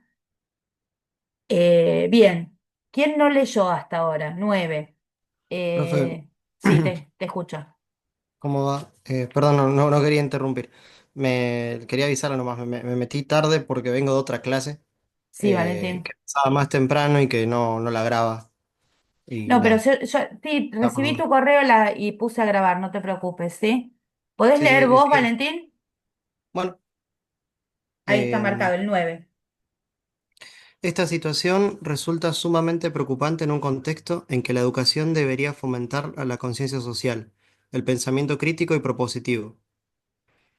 Bien, ¿quién no leyó hasta ahora? 9. Profe, Sí, te escucho. ¿cómo va? Perdón, no quería interrumpir. Me quería avisar nomás, me metí tarde porque vengo de otra clase Sí, Valentín. que empezaba más temprano y que no la graba. Y No, pero nada. yo sí, Ah, recibí perdón. tu correo y puse a grabar, no te preocupes, ¿sí? ¿Podés Sí, sí, leer es vos, que, Valentín? bueno, Ahí está em, marcado el 9. esta situación resulta sumamente preocupante en un contexto en que la educación debería fomentar a la conciencia social, el pensamiento crítico y propositivo.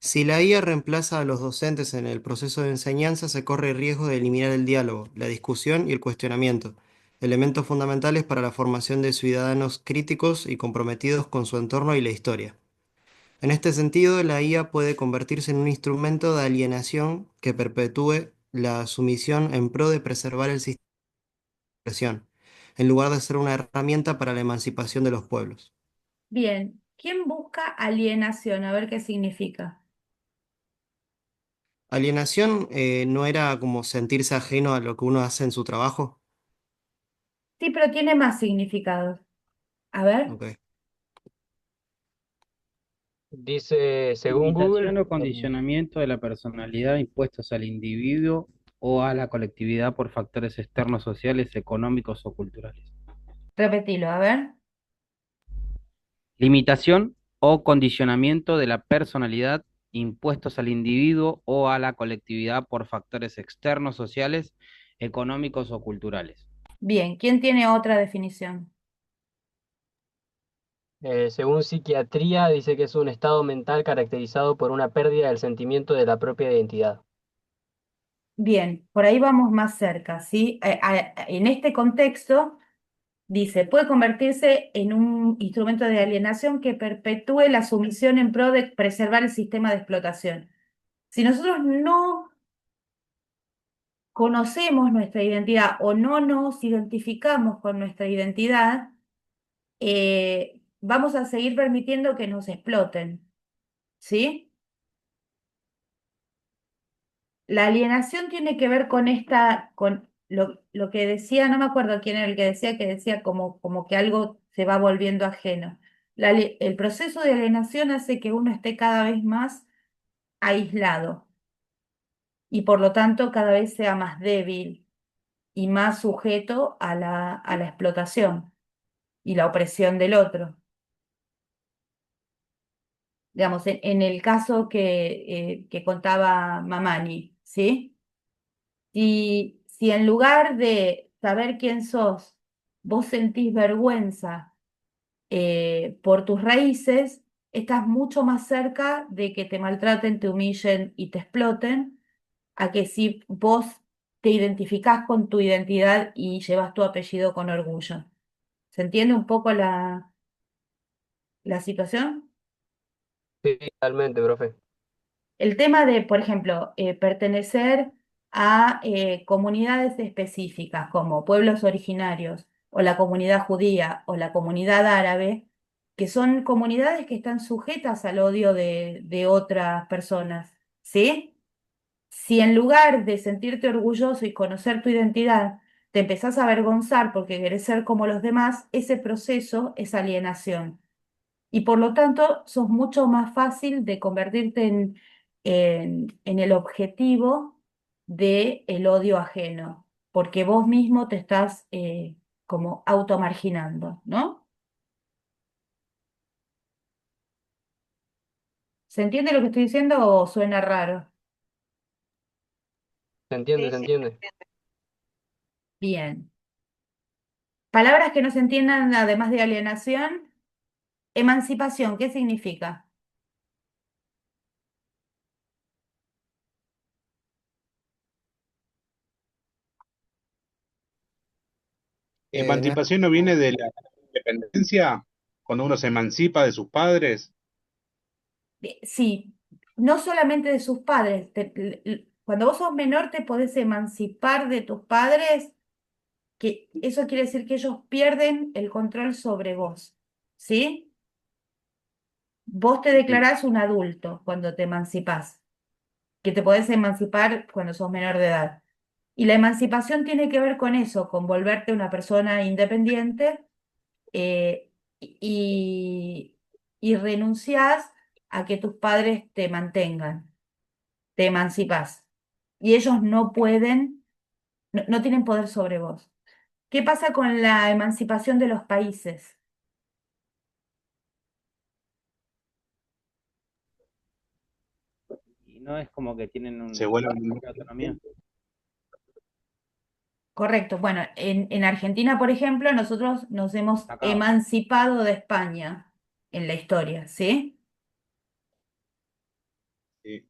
Si la IA reemplaza a los docentes en el proceso de enseñanza, se corre el riesgo de eliminar el diálogo, la discusión y el cuestionamiento, elementos fundamentales para la formación de ciudadanos críticos y comprometidos con su entorno y la historia. En este sentido, la IA puede convertirse en un instrumento de alienación que perpetúe la sumisión en pro de preservar el sistema de expresión, en lugar de ser una herramienta para la emancipación de los pueblos. Bien, ¿quién busca alienación? A ver qué significa. Alienación no era como sentirse ajeno a lo que uno hace en su trabajo. Sí, pero tiene más significados. A ver, Ok. Dice, según Google, Limitación o condicionamiento de la personalidad impuestos al individuo o a la colectividad por factores externos sociales, económicos o culturales. repetilo, a ver. Limitación o condicionamiento de la personalidad impuestos al individuo o a la colectividad por factores externos sociales, económicos o culturales. Bien, ¿quién tiene otra definición? según psiquiatría, dice que es un estado mental caracterizado por una pérdida del sentimiento de la propia identidad. Bien, por ahí vamos más cerca, ¿sí? En este contexto, dice, puede convertirse en un instrumento de alienación que perpetúe la sumisión en pro de preservar el sistema de explotación. Si nosotros no conocemos nuestra identidad o no nos identificamos con nuestra identidad, vamos a seguir permitiendo que nos exploten, ¿sí? La alienación tiene que ver con con lo que decía, no me acuerdo quién era el que decía como que algo se va volviendo ajeno. El proceso de alienación hace que uno esté cada vez más aislado y por lo tanto cada vez sea más débil y más sujeto a a la explotación y la opresión del otro. Digamos, en el caso que contaba Mamani, ¿sí? Si en lugar de saber quién sos, vos sentís vergüenza por tus raíces, estás mucho más cerca de que te maltraten, te humillen y te exploten, a que si vos te identificás con tu identidad y llevas tu apellido con orgullo. ¿Se entiende un poco la situación? Sí, totalmente, profe. El tema de, por ejemplo, pertenecer a comunidades específicas como pueblos originarios o la comunidad judía o la comunidad árabe, que son comunidades que están sujetas al odio de otras personas, ¿sí? Si en lugar de sentirte orgulloso y conocer tu identidad, te empezás a avergonzar porque querés ser como los demás, ese proceso es alienación. Y por lo tanto, sos mucho más fácil de convertirte en el objetivo del odio ajeno, porque vos mismo te estás como automarginando, ¿no? ¿Se entiende lo que estoy diciendo o suena raro? ¿Se entiende? Sí, ¿Se sí, entiende? Bien. Palabras que no se entiendan además de alienación. Emancipación, ¿qué significa? No es- Emancipación no viene de la independencia, cuando uno se emancipa de sus padres. Sí, no solamente de sus padres. Cuando vos sos menor te podés emancipar de tus padres, que eso quiere decir que ellos pierden el control sobre vos, ¿sí? Vos te Ujú. declarás un adulto cuando te emancipás, que te podés emancipar cuando sos menor de edad. Y la emancipación tiene que ver con eso, con volverte una persona independiente eh, y, y renunciás a que tus padres te mantengan, te emancipás. Y ellos no pueden, no tienen poder sobre vos. ¿Qué pasa con la emancipación de los países? Y no es como que tienen Se su vuelven propia autonomía. Correcto. Bueno, en Argentina, por ejemplo, nosotros nos hemos Acá, emancipado de España en la historia, ¿sí? sí.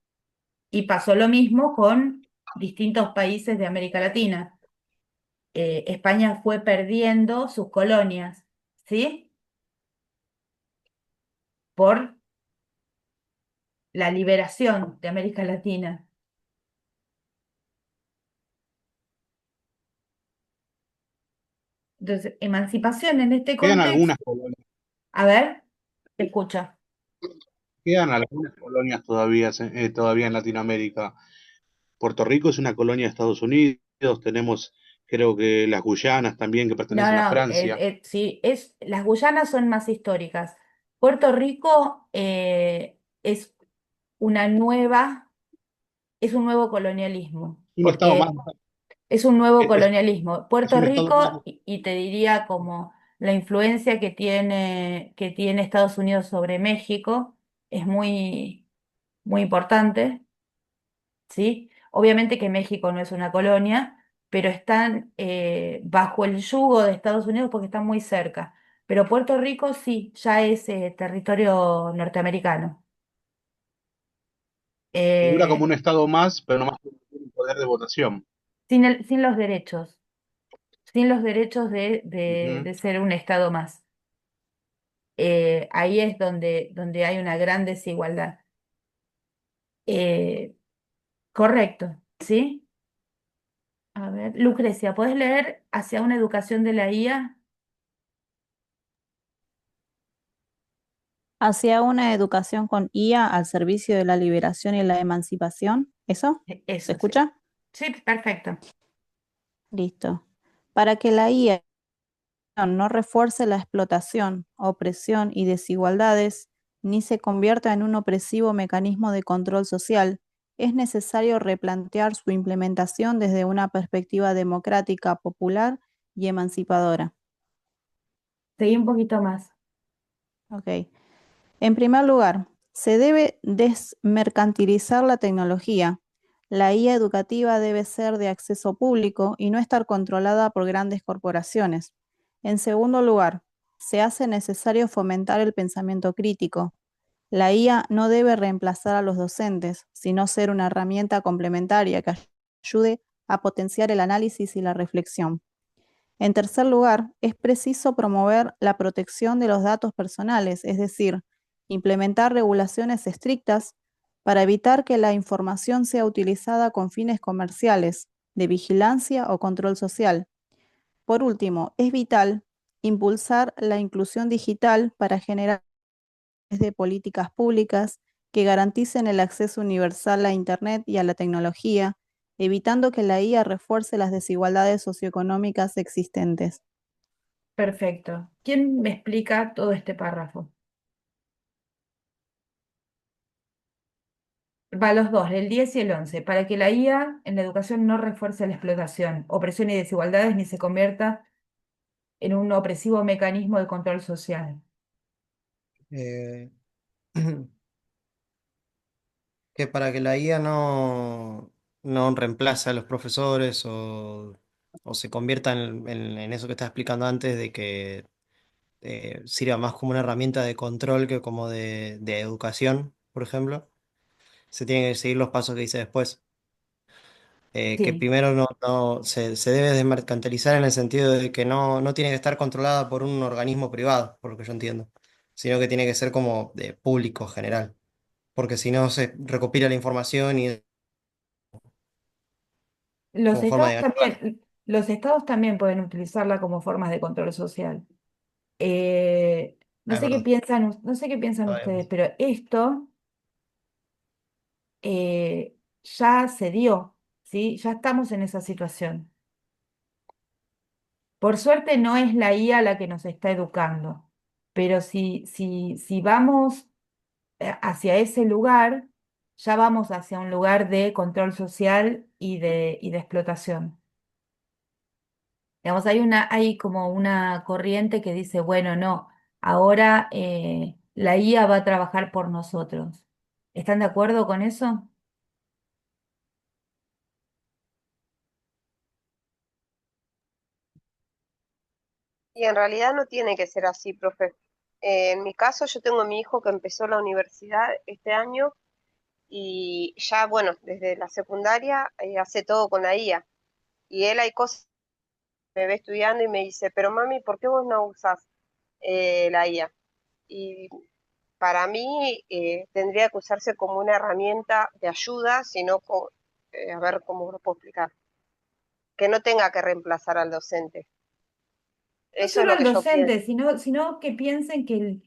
Y pasó lo mismo con distintos países de América Latina. España fue perdiendo sus colonias, ¿sí? Por la liberación de América Latina. Entonces, emancipación en este Quedan contexto, algunas colonias, a ver, te escucho. quedan algunas colonias todavía en Latinoamérica. Puerto Rico es una colonia de Estados Unidos, tenemos creo que las Guyanas también que No, pertenecen a no, Francia. sí, las Guyanas son más históricas. Puerto Rico una nueva, es un nuevo colonialismo, Un estado más, porque es un nuevo es, colonialismo. es Puerto un estado más. Rico, y te diría como la influencia que tiene Estados Unidos sobre México es muy importante, ¿sí? Obviamente que México no es una colonia, pero están bajo el yugo de Estados Unidos porque están muy cerca. Pero Puerto Rico sí, ya es territorio norteamericano. Figura como Eh, un estado más, pero no más tiene poder de votación. sin los derechos, sin los derechos Ujú. de ser un estado más. Ahí es donde hay una gran desigualdad. Eh, correcto, ¿sí? A ver, Lucrecia, ¿puedes leer hacia una educación de la IA? Hacia una educación con IA al servicio de la liberación y la emancipación. ¿Eso? ¿Se Eso sí. escucha? Sí, perfecto. Listo. Para que la IA no refuerce la explotación, opresión y desigualdades, ni se convierta en un opresivo mecanismo de control social, es necesario replantear su implementación desde una perspectiva democrática, popular y emancipadora. Seguí un poquito más. Ok. En primer lugar, se debe desmercantilizar la tecnología. La IA educativa debe ser de acceso público y no estar controlada por grandes corporaciones. En segundo lugar, se hace necesario fomentar el pensamiento crítico. La IA no debe reemplazar a los docentes, sino ser una herramienta complementaria que ayude a potenciar el análisis y la reflexión. En tercer lugar, es preciso promover la protección de los datos personales, es decir, implementar regulaciones estrictas para evitar que la información sea utilizada con fines comerciales, de vigilancia o control social. Por último, es vital impulsar la inclusión digital para generar de políticas públicas que garanticen el acceso universal a Internet y a la tecnología, evitando que la IA refuerce las desigualdades socioeconómicas existentes. Perfecto. ¿Quién me explica todo este párrafo? Va los dos, el 10 y el 11. Para que la IA en la educación no refuerce la explotación, opresión y desigualdades ni se convierta en un opresivo mecanismo de control social. Eh, que para que la IA no reemplace a los profesores o se convierta en eso que estaba explicando antes, de que sirva más como una herramienta de control que como de educación, por ejemplo. Se tienen que seguir los pasos que hice después. Que Sí, primero se debe desmercantilizar en el sentido de que no tiene que estar controlada por un organismo privado, por lo que yo entiendo, sino que tiene que ser como de público general, porque si no se recopila la información y los como forma de estados ganar. también pueden utilizarla como formas de control social. No Ah, es sé qué verdad. piensan, no sé qué piensan Todavía ustedes, más. pero esto ya se dio, ¿sí? Ya estamos en esa situación. Por suerte no es la IA la que nos está educando, pero si vamos hacia ese lugar, ya vamos hacia un lugar de control social y de explotación. Digamos, hay como una corriente que dice, bueno, no, ahora la IA va a trabajar por nosotros. ¿Están de acuerdo con eso? Y en realidad no tiene que ser así, profe. En mi caso, yo tengo a mi hijo que empezó la universidad este año y ya, bueno, desde la secundaria hace todo con la IA. Y él hay cosas que me ve estudiando y me dice, pero mami, ¿por qué vos no usas la IA? Y para mí tendría que usarse como una herramienta de ayuda, sino, a ver cómo lo puedo explicar, que no tenga que reemplazar al docente. No Eso es solo lo al que yo pienso. docente, sino que piensen que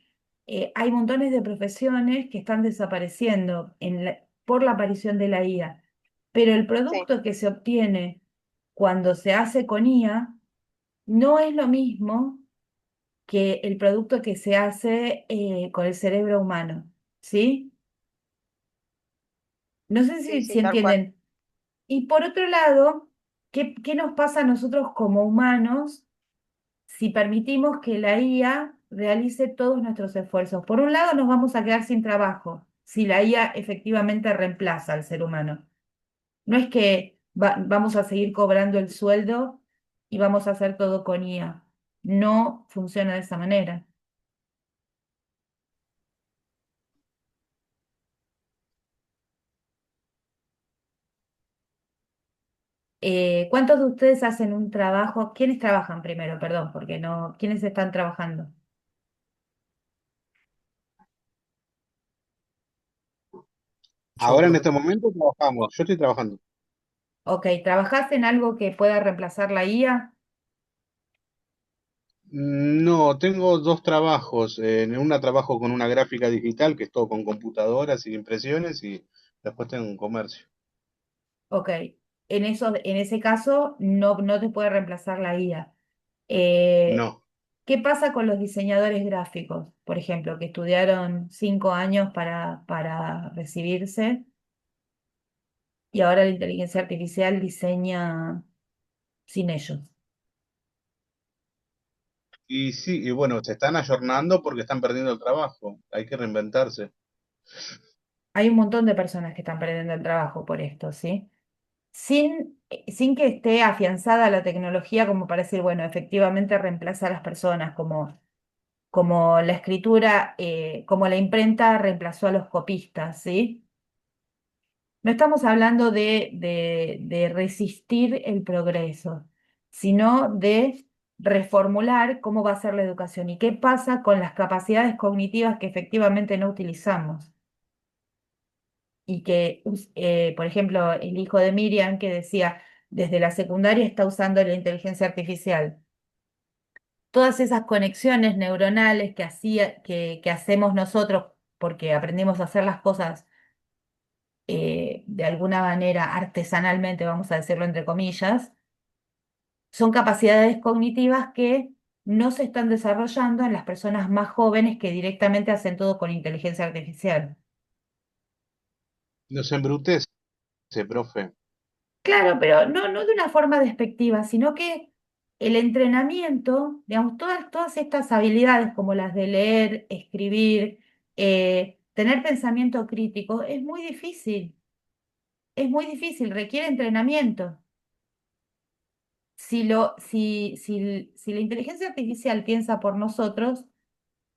hay montones de profesiones que están desapareciendo por la aparición de la IA, pero el Sí, producto que se obtiene cuando se hace con IA no es lo mismo que el producto que se hace con el cerebro humano, ¿sí? No sé sí, si sí, tal cual. entienden. Y por otro lado, ¿qué nos pasa a nosotros como humanos si permitimos que la IA realice todos nuestros esfuerzos? Por un lado, nos vamos a quedar sin trabajo si la IA efectivamente reemplaza al ser humano. No es que vamos a seguir cobrando el sueldo y vamos a hacer todo con IA. No funciona de esa manera. ¿Cuántos de ustedes hacen un trabajo? ¿Quiénes trabajan primero? Perdón, porque no, ¿quiénes están trabajando? Yo, Ahora en profe. este momento trabajamos, yo estoy trabajando. Ok, ¿trabajás en algo que pueda reemplazar la IA? No, tengo dos trabajos. En una trabajo con una gráfica digital, que es todo con computadoras y impresiones, y después tengo un comercio. Ok, en ese caso no te puede reemplazar la IA. Eh, No. ¿Qué pasa con los diseñadores gráficos, por ejemplo, que estudiaron 5 años para recibirse y ahora la inteligencia artificial diseña sin ellos? Y sí, y bueno, se están ayornando porque están perdiendo el trabajo. Hay que reinventarse. Hay un montón de personas que están perdiendo el trabajo por esto, ¿sí? Sin que esté afianzada la tecnología como para decir, bueno, efectivamente reemplaza a las personas, como la escritura, como la imprenta reemplazó a los copistas, ¿sí? No estamos hablando de resistir el progreso, sino de reformular cómo va a ser la educación y qué pasa con las capacidades cognitivas que efectivamente no utilizamos. Y que, por ejemplo, el hijo de Miriam que decía, desde la secundaria está usando la inteligencia artificial. Todas esas conexiones neuronales que hacemos nosotros porque aprendimos a hacer las cosas de alguna manera artesanalmente, vamos a decirlo entre comillas, son capacidades cognitivas que no se están desarrollando en las personas más jóvenes que directamente hacen todo con inteligencia artificial. Nos embrutece, profe. Claro, pero no de una forma despectiva, sino que el entrenamiento, digamos, todas estas habilidades como las de leer, escribir, tener pensamiento crítico, es muy difícil, requiere entrenamiento. Si la inteligencia artificial piensa por nosotros,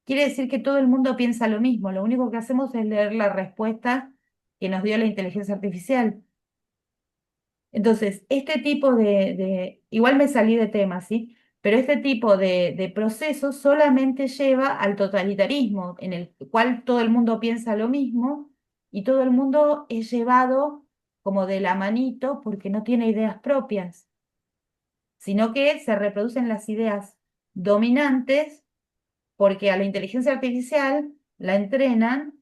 quiere decir que todo el mundo piensa lo mismo. Lo único que hacemos es leer la respuesta que nos dio la inteligencia artificial. Entonces, este tipo igual me salí de tema, ¿sí? Pero este tipo de procesos solamente lleva al totalitarismo, en el cual todo el mundo piensa lo mismo y todo el mundo es llevado como de la manito porque no tiene ideas propias, sino que se reproducen las ideas dominantes porque a la inteligencia artificial la entrenan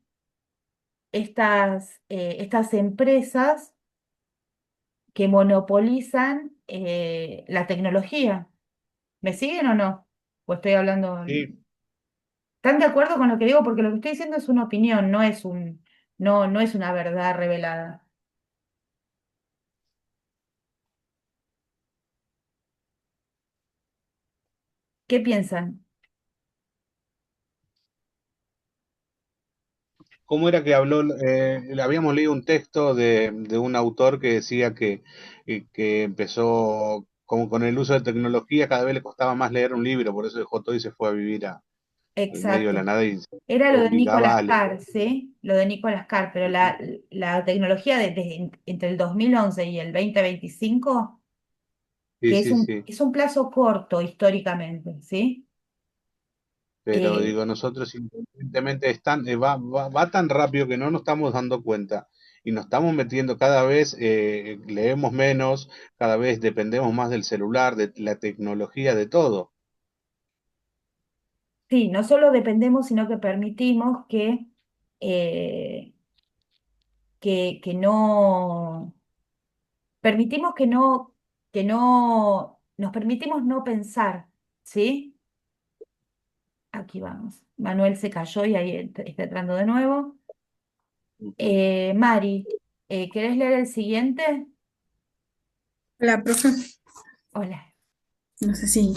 estas empresas que monopolizan la tecnología. ¿Me siguen o no? ¿O estoy hablando? Sí. ¿Están de acuerdo con lo que digo? Porque lo que estoy diciendo es una opinión, no es una verdad revelada. ¿Qué piensan? ¿Cómo era que habló? Habíamos leído un texto de un autor que decía que empezó como con el uso de tecnología, cada vez le costaba más leer un libro, por eso dejó todo y se fue a vivir al medio de la Exacto. nada y se Era lo de obligaba Nicolás a leer. Carr, ¿sí? Lo de Nicolás Carr, pero la tecnología entre el 2011 y el 2025, Sí, que sí, sí. es un plazo corto históricamente, ¿sí? Pero Eh, digo, nosotros inteligentemente va tan rápido que no nos estamos dando cuenta y nos estamos metiendo cada vez, leemos menos, cada vez dependemos más del celular, de la tecnología, de todo. sí, no solo dependemos, sino que permitimos eh, que no, permitimos nos permitimos no pensar, ¿sí? Aquí vamos. Manuel se cayó y ahí está entrando de nuevo. Ujú. Mari, ¿querés leer el siguiente? La profe, Hola. no sé si.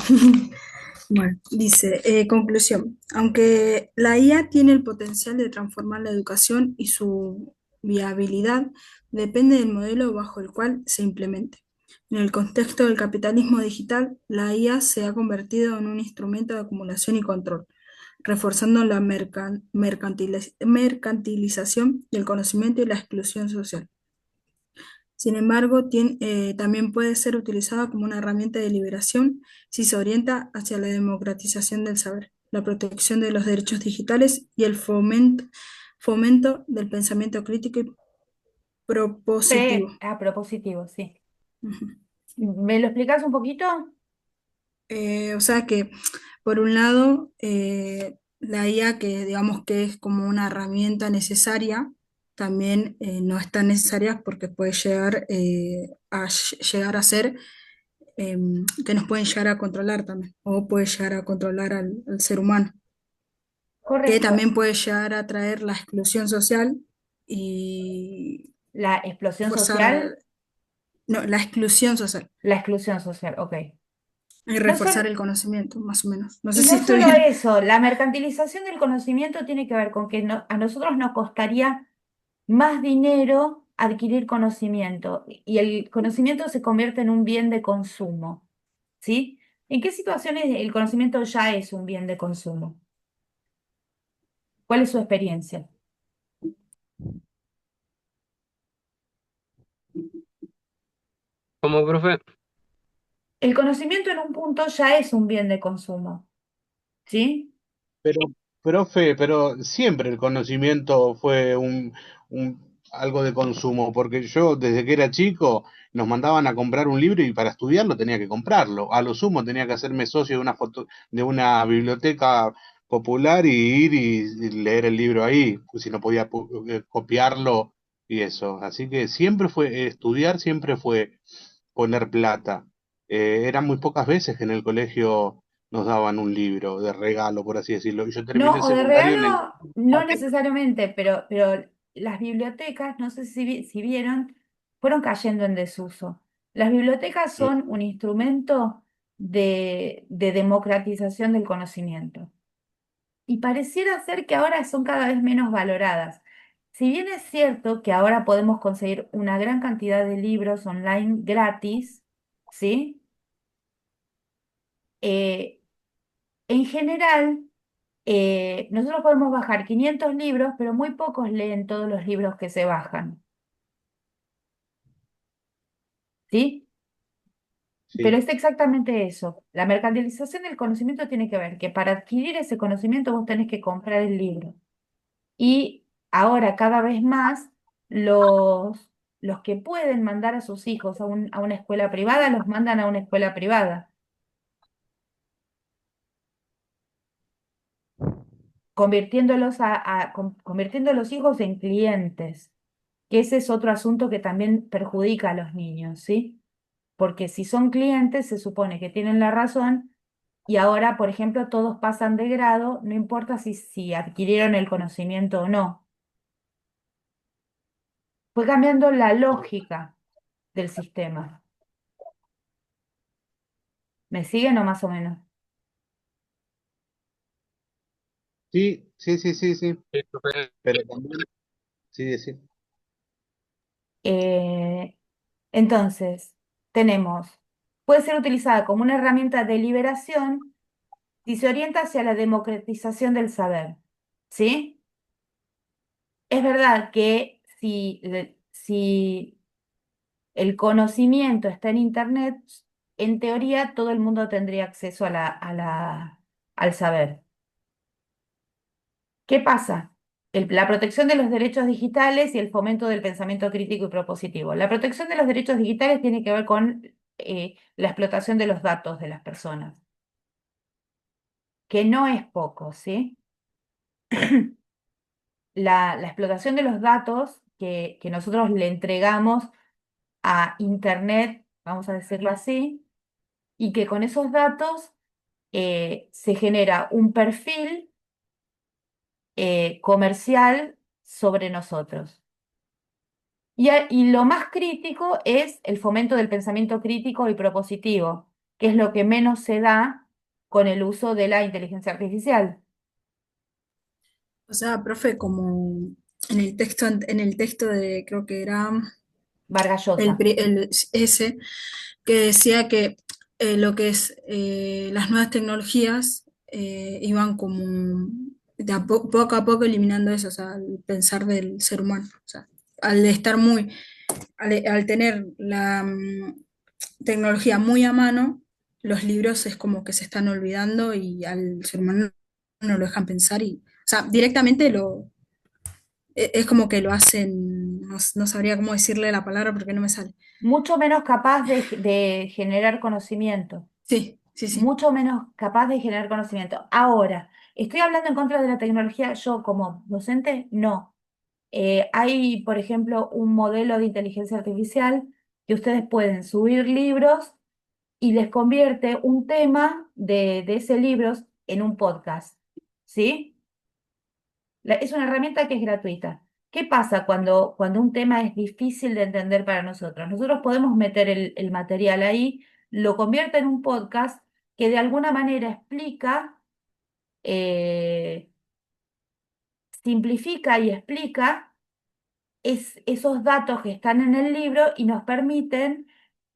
Bueno, dice, conclusión. Aunque la IA tiene el potencial de transformar la educación y su viabilidad depende del modelo bajo el cual se implemente. En el contexto del capitalismo digital, la IA se ha convertido en un instrumento de acumulación y control, reforzando la mercantilización del conocimiento y la exclusión social. Sin embargo, también puede ser utilizada como una herramienta de liberación si se orienta hacia la democratización del saber, la protección de los derechos digitales y el fomento del pensamiento crítico y propositivo. A propositivo, sí. Ujú. ¿Me lo explicas un poquito? O sea que, por un lado, la IA, que digamos que es como una herramienta necesaria, también no es tan necesaria porque puede llegar a ser que nos pueden llegar a controlar también, o puede llegar a controlar al ser humano, que Correcto. también puede llegar a traer la exclusión social y La explosión social, forzar, no, la exclusión social la exclusión social, ok. y No solo, reforzar el conocimiento, más o menos. No sé y si no estoy solo bien. eso, la mercantilización del conocimiento tiene que ver con que a nosotros nos costaría más dinero adquirir conocimiento y el conocimiento se convierte en un bien de consumo, ¿sí? ¿En qué situaciones el conocimiento ya es un bien de consumo? ¿Cuál es su experiencia? ¿Cómo, profe? El conocimiento en un punto ya es un bien de consumo, ¿sí? Pero, profe, pero siempre el conocimiento fue algo de consumo, porque yo desde que era chico nos mandaban a comprar un libro y para estudiarlo tenía que comprarlo. A lo sumo tenía que hacerme socio de de una biblioteca popular y ir y leer el libro ahí, pues si no podía copiarlo y eso. Así que siempre fue estudiar, siempre fue poner plata. Eran muy pocas veces que en el colegio nos daban un libro de regalo, por así decirlo. Y yo terminé No, el o de secundario en el... regalo, no necesariamente, pero las bibliotecas, no sé si vieron, fueron cayendo en desuso. Las bibliotecas son un instrumento de democratización del conocimiento. Y pareciera ser que ahora son cada vez menos valoradas. Si bien es cierto que ahora podemos conseguir una gran cantidad de libros online gratis, ¿sí? Eh, en general, nosotros podemos bajar 500 libros, pero muy pocos leen todos los libros que se bajan, ¿sí? Pero Sí, es exactamente eso. La mercantilización del conocimiento tiene que ver que para adquirir ese conocimiento vos tenés que comprar el libro. Y ahora cada vez más los que pueden mandar a sus hijos a una escuela privada, los mandan a una escuela privada, convirtiendo a los hijos en clientes, que ese es otro asunto que también perjudica a los niños, ¿sí? Porque si son clientes, se supone que tienen la razón y ahora, por ejemplo, todos pasan de grado, no importa si adquirieron el conocimiento o no. Fue cambiando la lógica del sistema. ¿Me siguen o más o menos? sí, sí, sí, sí, sí. Sí, profe. Pero también, sí, sí. Eh, entonces, tenemos, puede ser utilizada como una herramienta de liberación si se orienta hacia la democratización del saber, ¿sí? Es verdad que si el conocimiento está en Internet, en teoría todo el mundo tendría acceso al saber. ¿Qué pasa? La protección de los derechos digitales y el fomento del pensamiento crítico y propositivo. La protección de los derechos digitales tiene que ver con la explotación de los datos de las personas, que no es poco, ¿sí? La explotación de los datos que nosotros le entregamos a Internet, vamos a decirlo así, y que con esos datos se genera un perfil comercial sobre nosotros. Y lo más crítico es el fomento del pensamiento crítico y propositivo, que es lo que menos se da con el uso de la inteligencia artificial. O sea, profe, como en el texto de, creo que era Vargas el, Llosa. ese, que decía que lo que es las nuevas tecnologías iban como poco a poco eliminando eso, o sea, el pensar del ser humano. O sea, al estar al tener la tecnología muy a mano, los libros es como que se están olvidando y al ser humano no lo dejan pensar y, o sea, directamente es como que lo hacen, no sabría cómo decirle la palabra porque no me sale. Mucho menos capaz de generar conocimiento. Sí, sí, sí. Mucho menos capaz de generar conocimiento. Ahora, ¿estoy hablando en contra de la tecnología yo como docente? No. Hay, por ejemplo, un modelo de inteligencia artificial que ustedes pueden subir libros y les convierte un tema de ese libro en un podcast, ¿sí? Es una herramienta que es gratuita. ¿Qué pasa cuando un tema es difícil de entender para nosotros? Nosotros podemos meter el material ahí, lo convierte en un podcast que de alguna manera explica, eh, simplifica y explica esos datos que están en el libro y nos permiten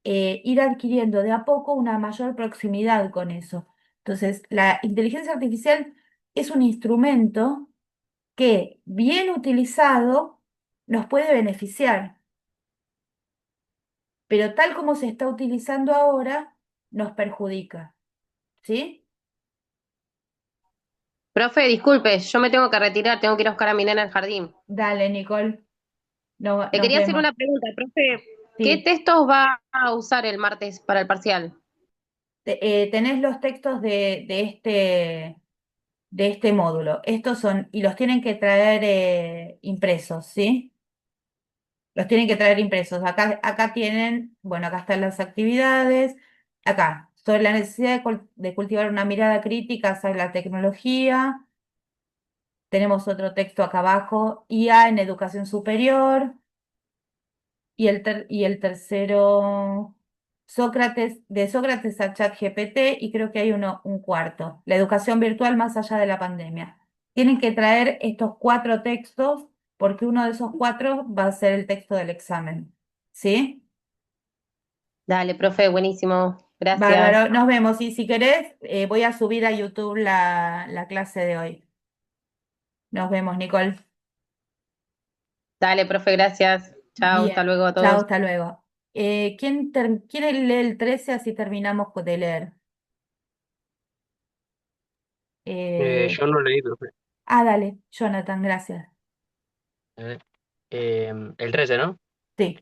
ir adquiriendo de a poco una mayor proximidad con eso. Entonces, la inteligencia artificial es un instrumento que, bien utilizado, nos puede beneficiar. pero tal como se está utilizando ahora, nos perjudica, ¿sí? Profe, disculpe, yo me tengo que retirar, tengo que ir a buscar a mi nena al jardín. Dale, Nicole, Le nos quería hacer vemos. una pregunta, profe. ¿Qué Sí. textos va a usar el martes para el parcial? Tenés los textos de este módulo. Estos son, y los tienen que traer impresos, ¿sí? Los tienen que traer impresos. Acá tienen, bueno, acá están las actividades. Acá, sobre la necesidad de cultivar una mirada crítica hacia la tecnología. Tenemos otro texto acá abajo, IA en educación superior. Y el tercero, de Sócrates a ChatGPT, y creo que hay un cuarto, la educación virtual más allá de la pandemia. Tienen que traer estos 4 textos, porque uno de esos 4 va a ser el texto del examen. ¿Sí? Dale, profe, buenísimo. Gracias. Bárbaro, nos vemos. Y si querés, voy a subir a YouTube la clase de hoy. Nos vemos, Nicole. Dale, profe, gracias. Chao, hasta Bien, luego a chao, todos. hasta luego. ¿Quién lee el 13 así terminamos de leer? Yo no leí, profe. Dale, Jonathan, gracias. Eh, el 13, ¿no? Sí,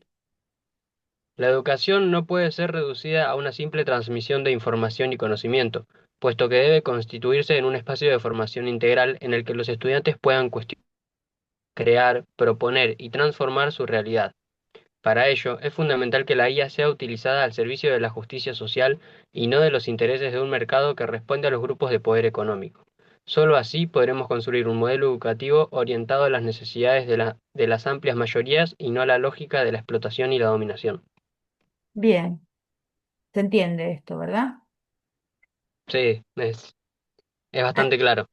La educación no puede ser reducida a una simple transmisión de información y conocimiento, puesto que debe constituirse en un espacio de formación integral en el que los estudiantes puedan cuestionar, crear, proponer y transformar su realidad. Para ello, es fundamental que la IA sea utilizada al servicio de la justicia social y no de los intereses de un mercado que responde a los grupos de poder económico. Solo así podremos construir un modelo educativo orientado a las necesidades de las amplias mayorías y no a la lógica de la explotación y la dominación. bien, se entiende esto, ¿verdad? Sí, es Ah, bastante claro.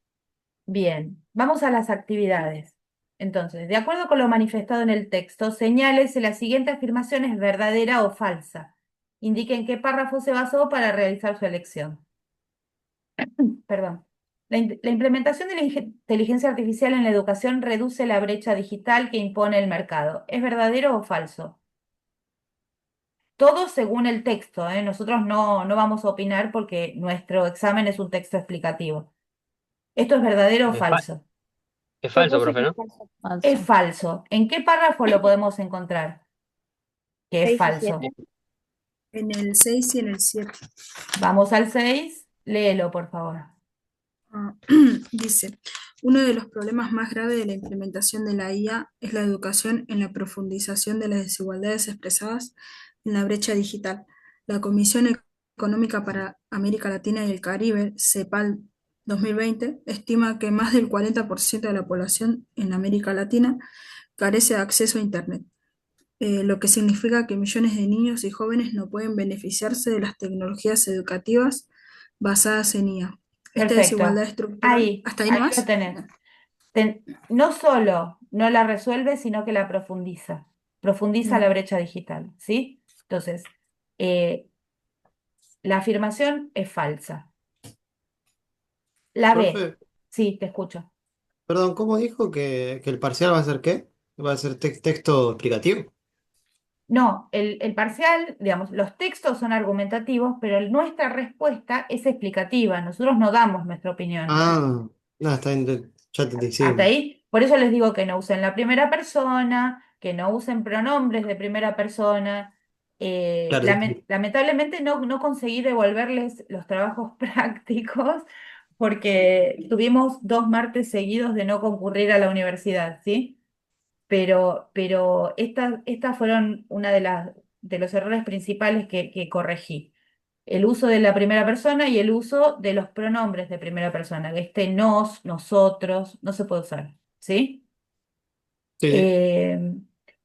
bien, vamos a las actividades. Entonces, de acuerdo con lo manifestado en el texto, señale si la siguiente afirmación es verdadera o falsa. Indique en qué párrafo se basó para realizar su elección. Perdón. La implementación de la inteligencia artificial en la educación reduce la brecha digital que impone el mercado. ¿Es verdadero o falso? Todo según el texto, ¿eh? Nosotros no vamos a opinar porque nuestro examen es un texto explicativo. ¿Esto es verdadero o Es, fa- falso? es Yo falso, puse profe, que es ¿no? falso. Es Falso. falso. ¿En qué párrafo lo podemos encontrar? Que es 6 y falso. 7. En el 6 y en el 7. Vamos al 6. Léelo, por favor. Dice, uno de los problemas más graves de la implementación de la IA es la educación en la profundización de las desigualdades expresadas en la brecha digital. La Comisión Económica para América Latina y el Caribe, CEPAL 2020, estima que más del 40% de la población en América Latina carece de acceso a Internet, lo que significa que millones de niños y jóvenes no pueden beneficiarse de las tecnologías educativas basadas en IA. Esta desigualdad Perfecto. estructural, Ahí, ¿hasta ahí ahí lo nomás? tenés. No solo no la resuelve, sino que la profundiza. Profundiza la Bien. brecha digital, ¿sí? Entonces, eh, la afirmación es falsa. La B, Profe, sí, te escucho. perdón, ¿cómo dijo que el parcial va a ser qué? ¿Va a ser texto explicativo? No, el parcial, digamos, los textos son argumentativos, pero nuestra respuesta es explicativa. Nosotros no damos nuestra opinión. Ah, no, está bien, ya entendí, Hasta sí. ahí, por eso les digo que no usen la primera persona, que no usen pronombres de primera persona. Claro, sí. Lamentablemente no conseguí devolverles los trabajos prácticos porque tuvimos 2 martes seguidos de no concurrir a la universidad, ¿sí? Pero estas fueron una de los errores principales que corregí. El uso de la primera persona y el uso de los pronombres de primera persona. Este nos, nosotros, no se puede usar, ¿sí? Sí, sí. Eh,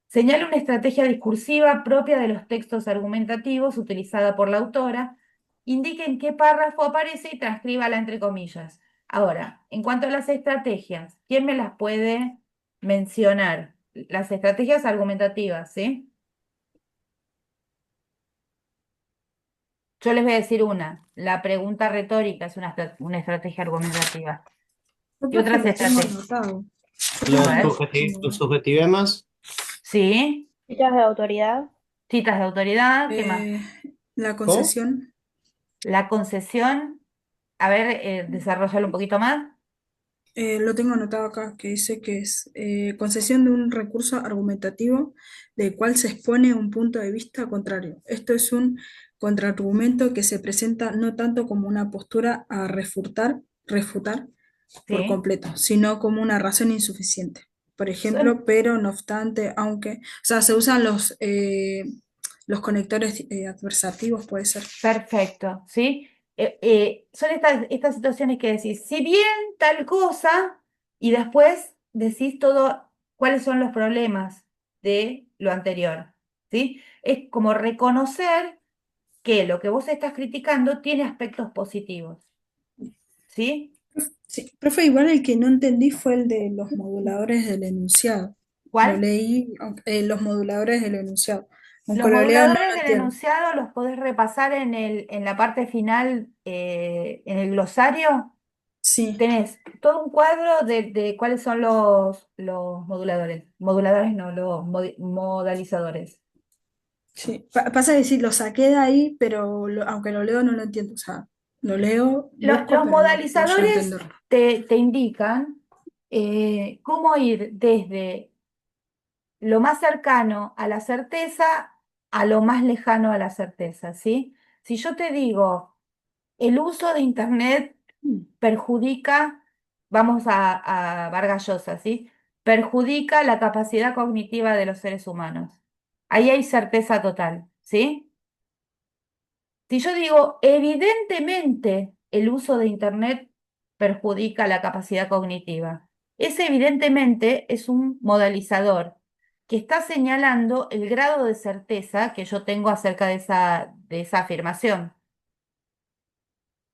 Señala una estrategia discursiva propia de los textos argumentativos utilizada por la autora. Indique en qué párrafo aparece y transcríbala entre comillas. Ahora, en cuanto a las estrategias, ¿quién me las puede mencionar? Las estrategias argumentativas, ¿sí? Yo les voy a decir una. La pregunta retórica es una estrategia argumentativa. Yo, Y profe, otras lo tengo estrategias. anotado. Yo A Los tengo ver. anotado los como subjetivemas, Sí, Citas de autoridad. Citas de autoridad, ¿qué más? La ¿Cómo? concesión. La concesión, a ver, desarrollalo un poquito más. Lo tengo anotado acá, que dice que es concesión de un recurso argumentativo del cual se expone un punto de vista contrario. Esto es un contraargumento que se presenta no tanto como una postura a refutar por Sí. completo, sino como una razón insuficiente. Por Son ejemplo, pero, no obstante, aunque, o sea, se usan los conectores adversativos, puede ser. perfecto, ¿sí? Son estas situaciones que decís, si bien tal cosa, y después decís todo, cuáles son los problemas de lo anterior, ¿sí? Es como reconocer que lo que vos estás criticando tiene aspectos positivos, ¿sí? Sí, profe, igual el que no entendí fue el de los moduladores del enunciado. Lo ¿Cuál? leí, los moduladores del enunciado. Aunque Los lo leo, no moduladores lo del entiendo. enunciado los podés repasar en la parte final, en el glosario. Sí, Tenés todo un cuadro de cuáles son los moduladores. Moduladores no, los modalizadores. sí. Pasa que sí, lo saqué de ahí, pero aunque lo leo, no lo entiendo. O sea, lo leo, busco, Los pero no puedo llegar a modalizadores entenderlo. te indican cómo ir desde lo más cercano a la certeza a lo más lejano a la certeza, ¿sí? Si yo te digo, el uso de Internet perjudica, vamos a Vargas Llosa, ¿sí? Perjudica la capacidad cognitiva de los seres humanos. Ahí hay certeza total, ¿sí? Si yo digo, evidentemente el uso de Internet perjudica la capacidad cognitiva, ese evidentemente es un modalizador que está señalando el grado de certeza que yo tengo acerca de esa afirmación.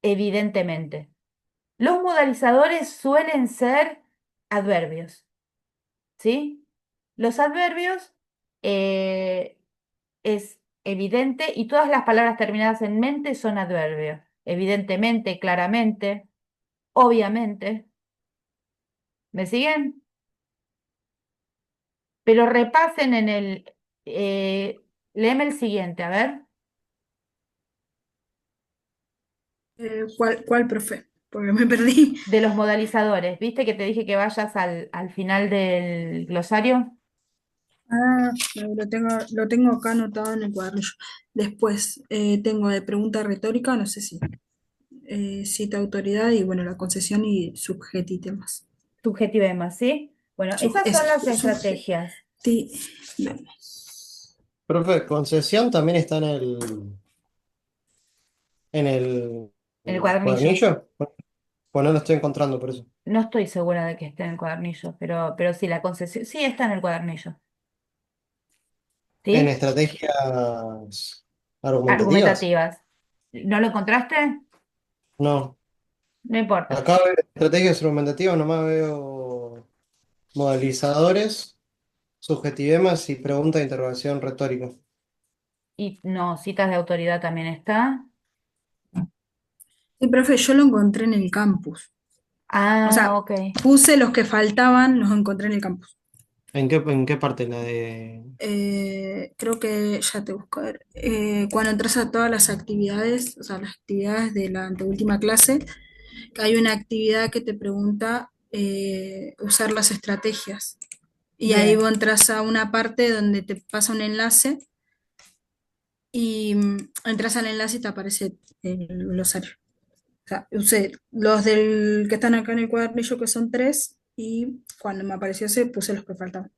Evidentemente. Los modalizadores suelen ser adverbios, ¿sí? Los adverbios es evidente y todas las palabras terminadas en mente son adverbios. Evidentemente, claramente, obviamente. ¿Me siguen? Pero repasen léeme el siguiente, a ver, ¿Cuál, profe? Porque me perdí. de los modalizadores. ¿Viste que te dije que vayas al final del glosario? Ah, lo tengo acá anotado en el cuadernillo. Después tengo de pregunta retórica, no sé si cita autoridad y bueno, la concesión y subjetitemas. Subjetivemos, ¿sí? Bueno, esas son Eso, las estrategias. Profe, concesión también está en En el el cuadernillo. cuadernillo. Pues no lo estoy encontrando por eso. No estoy segura de que esté en el cuadernillo, pero sí, la concesión, sí está en el cuadernillo, En ¿sí? estrategias argumentativas. Argumentativas. ¿No lo encontraste? No. No importa. Acá veo estrategias argumentativas, nomás veo modalizadores, subjetivemas y pregunta de interrogación retórica. Y no, citas de autoridad también está. Sí, profe, yo lo encontré en el campus. O Ah, sea, ok. puse los que faltaban, los encontré en el campus. ¿En qué parte? La de... Creo que ya te busco a ver. Cuando entras a todas las actividades, o sea, las actividades de la anteúltima clase, que hay una actividad que te pregunta usar las estrategias. Y ahí Bien, vos entras a una parte donde te pasa un enlace y entras al enlace y te aparece el glosario. O sea, usé los que están acá en el cuadernillo, que son tres, y cuando me apareció ese, puse los que faltaban.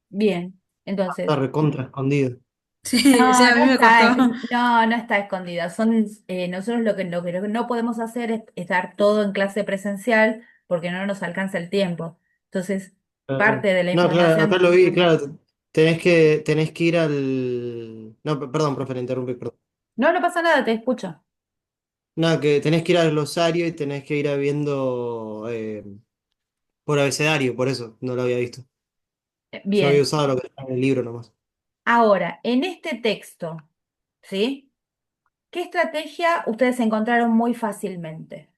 bien. Entonces, Está recontra escondido. Sí, sí, no, a no mí me está, costó. no está escondida. Nosotros lo que no podemos hacer es dar todo en clase presencial porque no nos alcanza el tiempo. Entonces, parte de la No, claro, acá información, lo vi, claro. Tenés que ir al... No, perdón, profe, le interrumpí, perdón. no, no pasa nada, te escucho. No, que tenés que ir al glosario y tenés que ir viendo por abecedario, por eso no lo había visto. Yo había Bien, usado lo que está en el libro nomás. ahora, en este texto, ¿sí? ¿Qué estrategia ustedes encontraron muy fácilmente?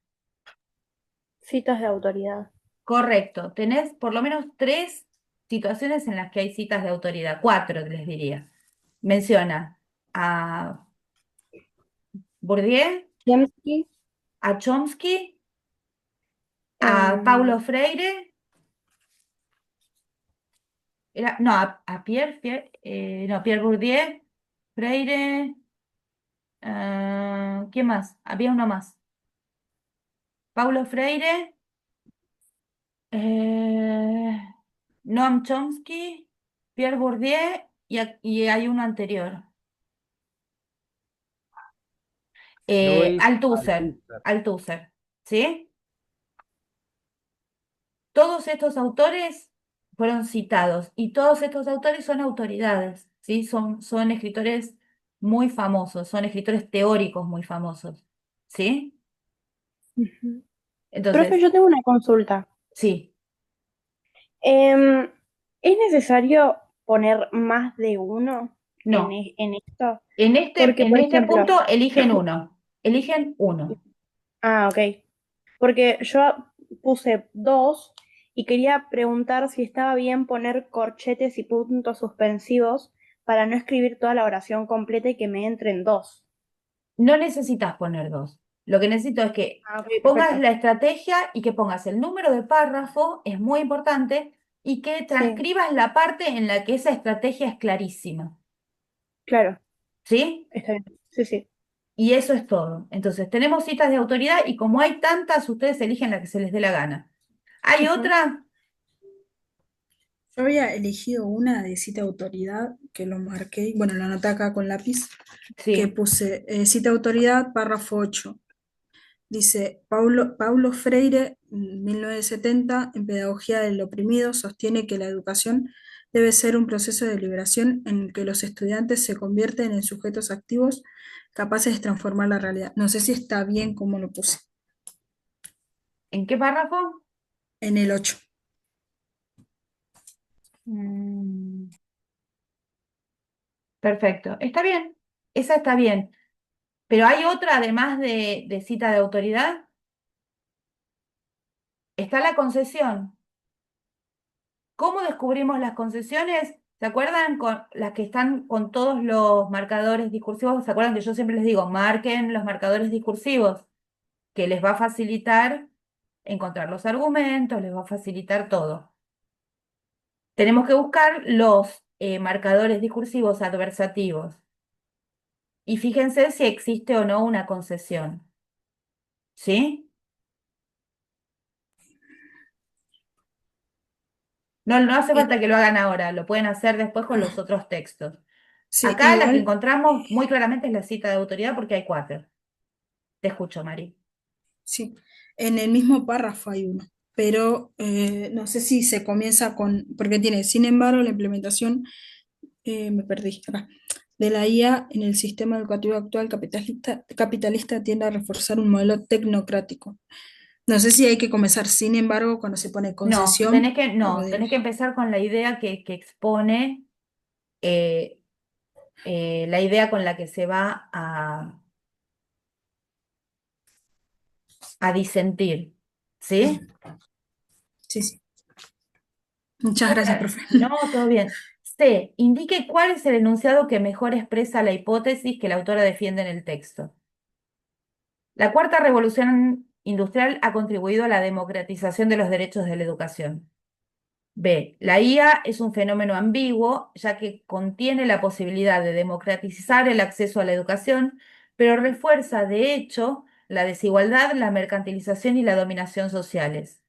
Citas de autoridad. Correcto, tenés por lo menos tres situaciones en las que hay citas de autoridad, cuatro les diría. Menciona a Bourdieu, Chomsky, a Chomsky, a Paulo Freire, no, a no, Pierre Bourdieu, Freire, ¿quién más? Había uno más. Paulo Freire, Noam Chomsky, Pierre Bourdieu y hay uno anterior. Luis Althusser, Althusser. Althusser, ¿sí? Todos estos autores fueron citados y todos estos autores son autoridades, ¿sí? Son escritores muy famosos, son escritores teóricos muy famosos, ¿sí? Profe, Entonces, yo tengo una consulta. sí, Em, ¿Es necesario poner más de uno no. en esto? En Porque, en por este ejemplo, punto eligen uno. Eligen uno. ok. Porque yo puse dos y quería preguntar si estaba bien poner corchetes y puntos suspensivos para no escribir toda la oración completa y que me entren dos. No necesitas poner dos. Lo que necesito es que Ah, ok, pongas perfecto. la estrategia y que pongas el número de párrafo, es muy importante, y que Sí, transcribas la parte en la que esa estrategia es clarísima. claro, ¿Sí? está bien. Sí, sí. Y eso es todo. Entonces, tenemos citas de autoridad y como hay tantas, ustedes eligen la que se les dé la gana. ¿Hay Ujú. otra? Yo había elegido una de cita de autoridad, que lo marqué, bueno, lo anoté acá con lápiz, que Sí. puse cita de autoridad, párrafo 8. Dice, Paulo Freire, 1970, en Pedagogía del Oprimido, sostiene que la educación debe ser un proceso de liberación en el que los estudiantes se convierten en sujetos activos capaces de transformar la realidad. No sé si está bien como lo puse. ¿En qué párrafo? En el 8. Mm, perfecto. Está bien. Esa está bien. Pero hay otra además de cita de autoridad. Está la concesión. ¿Cómo descubrimos las concesiones? ¿Se acuerdan con las que están con todos los marcadores discursivos? ¿Se acuerdan que yo siempre les digo, marquen los marcadores discursivos, que les va a facilitar encontrar los argumentos, les va a facilitar todo? Tenemos que buscar los marcadores discursivos adversativos y fíjense si existe o no una concesión. ¿Sí? No, no hace falta que lo hagan ahora, lo pueden hacer después con los otros textos. Sí, Acá la que igual, encontramos muy claramente es la cita de autoridad porque hay cuatro. Te escucho, Mari. sí, en el mismo párrafo hay uno, pero no sé si se comienza con, porque tiene, sin embargo, la implementación, me perdí acá, de la IA en el sistema educativo actual capitalista tiende a reforzar un modelo tecnocrático. No sé si hay que comenzar, sin embargo, cuando se pone No, concesión, tenés que empezar con la idea que expone, eh, la idea con la que se va a disentir. ¿Sí? sí, sí. Muchas gracias, profe. No, todo bien. C. Indique cuál es el enunciado que mejor expresa la hipótesis que la autora defiende en el texto. La cuarta revolución industrial ha contribuido a la democratización de los derechos de la educación. B. La IA es un fenómeno ambiguo, ya que contiene la posibilidad de democratizar el acceso a la educación, pero refuerza, de hecho, la desigualdad, la mercantilización y la dominación sociales.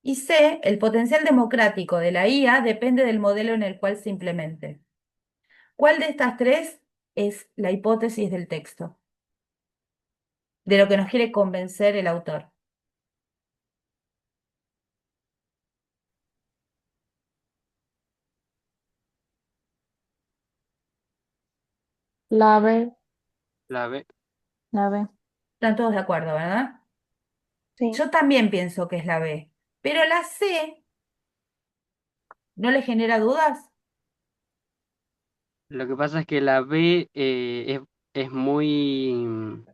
Y C. El potencial democrático de la IA depende del modelo en el cual se implemente. ¿Cuál de estas tres es la hipótesis del texto? De lo que nos quiere convencer el autor. La B. La B. La B. Están todos de acuerdo, ¿verdad? Sí. Yo también pienso que es la B, pero la C, ¿no le genera dudas? Lo que pasa es que la B es muy...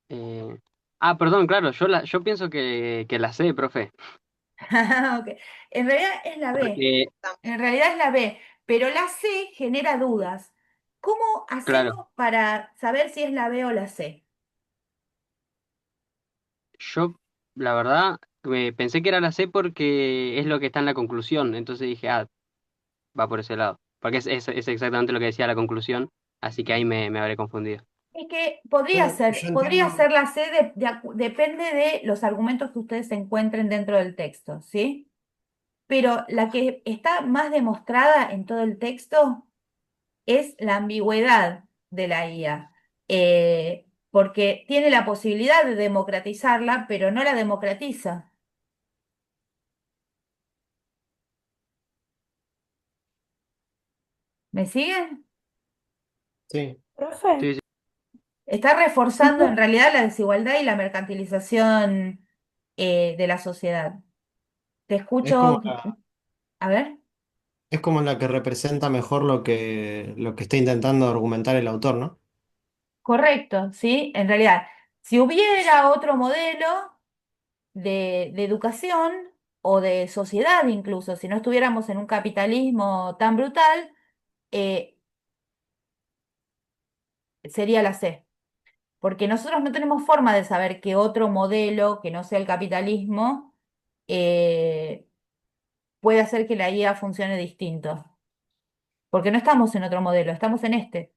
eh, perdón, claro, yo pienso que la C, profe. Ok. En realidad es la B. Porque En realidad es la B, pero la C genera dudas. ¿Cómo Claro, hacemos para saber si es la B o la C? yo la verdad pensé que era la C porque es lo que está en la conclusión, entonces dije, ah, va por ese lado, porque es exactamente lo que decía la conclusión, así que ahí me habré confundido. Es que Yo podría entiendo, ser la C, depende de los argumentos que ustedes encuentren dentro del texto, ¿sí? Pero la que está más demostrada en todo el texto es la ambigüedad de la IA, porque tiene la posibilidad de democratizarla, pero no la democratiza. ¿Me siguen? sí. Profe, Sí, sí. Está reforzando en realidad la desigualdad y la mercantilización de la sociedad. Te Es como escucho, la, a ver, es como la que representa mejor lo que está intentando argumentar el autor, ¿no? correcto, ¿sí? En realidad, si hubiera otro modelo de educación o de sociedad incluso, si no estuviéramos en un capitalismo tan brutal, eh, sería la C. Porque nosotros no tenemos forma de saber qué otro modelo que no sea el capitalismo eh, puede hacer que la IA funcione distinto. Porque no estamos en otro modelo, estamos en este.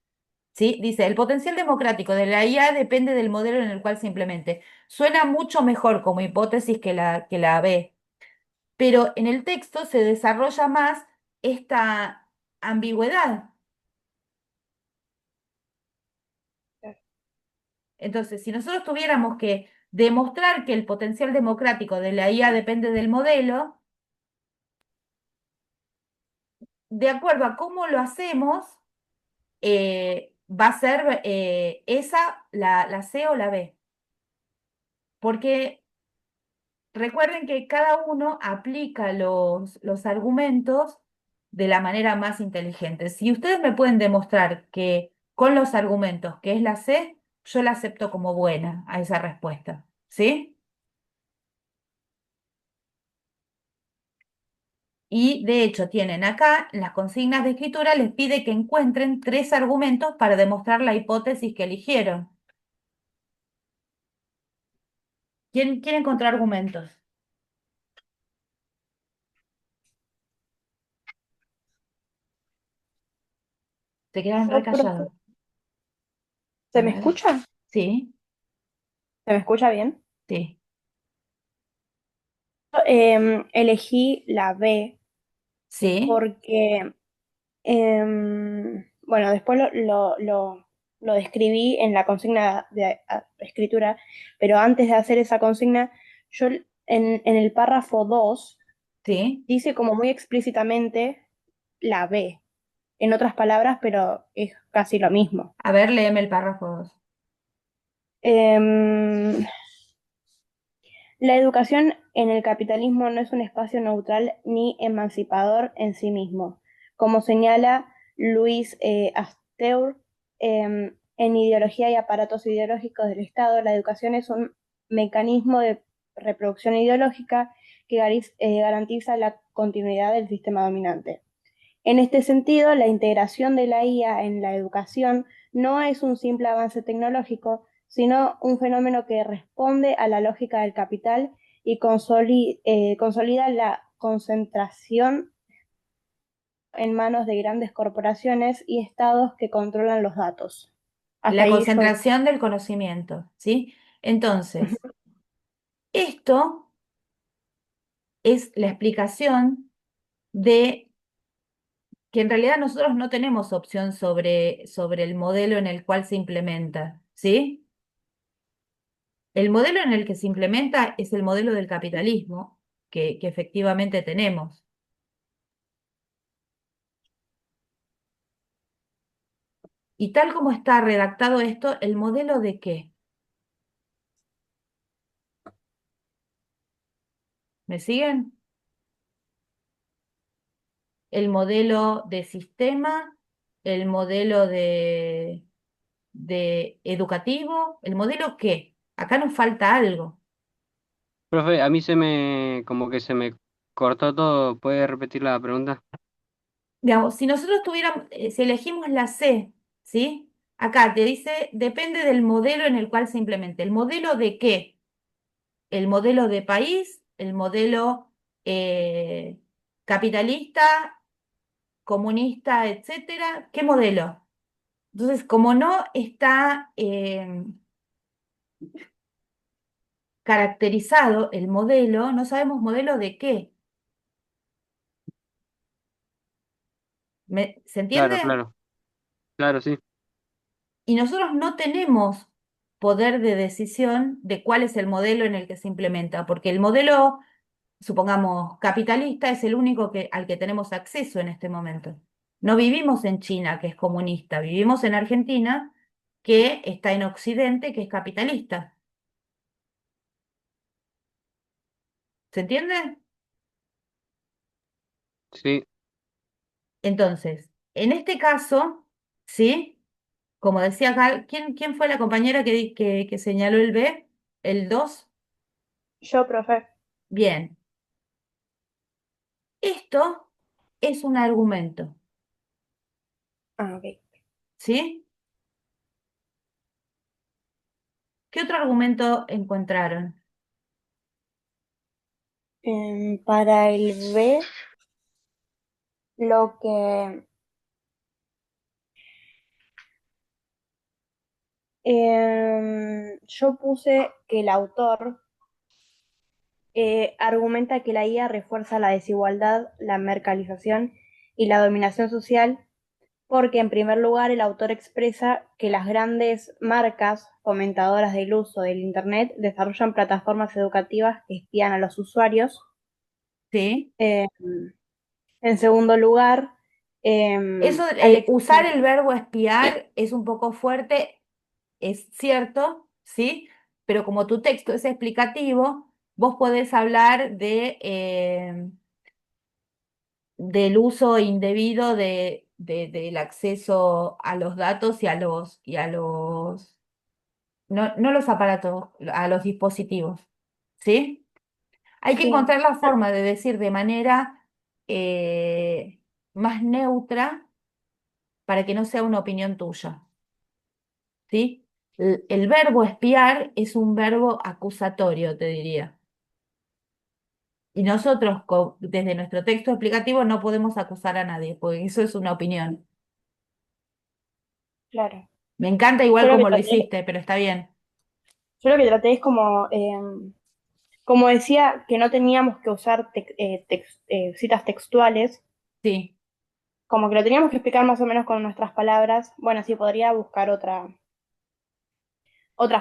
¿Sí? Dice, el potencial democrático de la IA depende del modelo en el cual se implemente. Suena mucho mejor como hipótesis que la B, pero en el texto se desarrolla más esta ambigüedad. Entonces, si nosotros tuviéramos que demostrar que el potencial democrático de la IA depende del modelo, de acuerdo a cómo lo hacemos, va a ser esa la C o la B. Porque recuerden que cada uno aplica los argumentos de la manera más inteligente. Si ustedes me pueden demostrar que con los argumentos que es la C, yo la acepto como buena a esa respuesta. ¿Sí? Y de hecho tienen acá, en las consignas de escritura, les pide que encuentren 3 argumentos para demostrar la hipótesis que eligieron. ¿Quién encontró argumentos? Te quedan re yo, profe, callados. A ¿se me ver. escucha? Sí, ¿Se me escucha bien? sí, Elegí la B sí, porque, bueno, después lo describí en la consigna de escritura, pero antes de hacer esa consigna, yo en el párrafo 2 sí. dice como muy explícitamente la B, en otras palabras, pero es casi lo mismo. A ver, léeme el párrafo 2. Em, La educación en el capitalismo no es un espacio neutral ni emancipador en sí mismo. Como señala Luis Asteur, en Ideología y aparatos ideológicos del Estado, la educación es un mecanismo de reproducción ideológica que garantiza la continuidad del sistema dominante. En este sentido, la integración de la IA en la educación no es un simple avance tecnológico, sino un fenómeno que responde a la lógica del capital y consolida la concentración en manos de grandes corporaciones y estados que controlan los datos. Hasta La ahí yo. concentración del conocimiento, ¿sí? Entonces, esto es la explicación de que en realidad nosotros no tenemos opción sobre el modelo en el cual se implementa, ¿sí? El modelo en el que se implementa es el modelo del capitalismo que efectivamente tenemos. Y tal como está redactado esto, ¿el modelo de qué? ¿Me siguen? El modelo de sistema, el modelo de educativo, ¿el modelo qué? Acá nos falta algo. Profe, como que se me cortó todo, ¿puede repetir la pregunta? Digamos, si nosotros tuviéramos, si elegimos la C, ¿sí? Acá te dice, depende del modelo en el cual se implemente. ¿El modelo de qué? ¿El modelo de país? ¿El modelo capitalista, comunista, etcétera? ¿Qué modelo? Entonces, como no está caracterizado el modelo, no sabemos modelo de qué. ¿Se entiende? Claro, claro, claro, sí. Y nosotros no tenemos poder de decisión de cuál es el modelo en el que se implementa, porque el modelo, supongamos, capitalista es el único al que tenemos acceso en este momento. No vivimos en China, que es comunista, vivimos en Argentina, que está en Occidente, que es capitalista. ¿Se entiende? Sí. Entonces, en este caso, ¿sí? Como decía acá, ¿quién fue la compañera que señaló el B? ¿El 2? Yo, profe. Bien, esto es un argumento, Ah, ok. ¿sí? ¿Qué otro argumento encontraron? Para el B, lo que yo puse que el autor argumenta que la IA refuerza la desigualdad, la mercantilización y la dominación social, porque en primer lugar el autor expresa que las grandes marcas fomentadoras del uso del Internet desarrollan plataformas educativas que espían a los usuarios. ¿Sí? Eh, en segundo lugar, Eso, Alex, usar el verbo espiar es un poco fuerte, es cierto, ¿sí? Pero como tu texto es explicativo, vos podés hablar del uso indebido del acceso a los datos no los aparatos, a los dispositivos, ¿sí? Hay que sí, encontrar la forma de decir de manera eh, más neutra para que no sea una opinión tuya, ¿sí? El verbo espiar es un verbo acusatorio, te diría. Y nosotros, desde nuestro texto explicativo, no podemos acusar a nadie, porque eso es una opinión. claro. Me encanta Yo igual lo que como lo traté, hiciste, pero está bien. yo lo que traté es como decía, que no teníamos que usar citas textuales, Sí. como que lo teníamos que explicar más o menos con nuestras palabras. Bueno, sí, podría buscar otra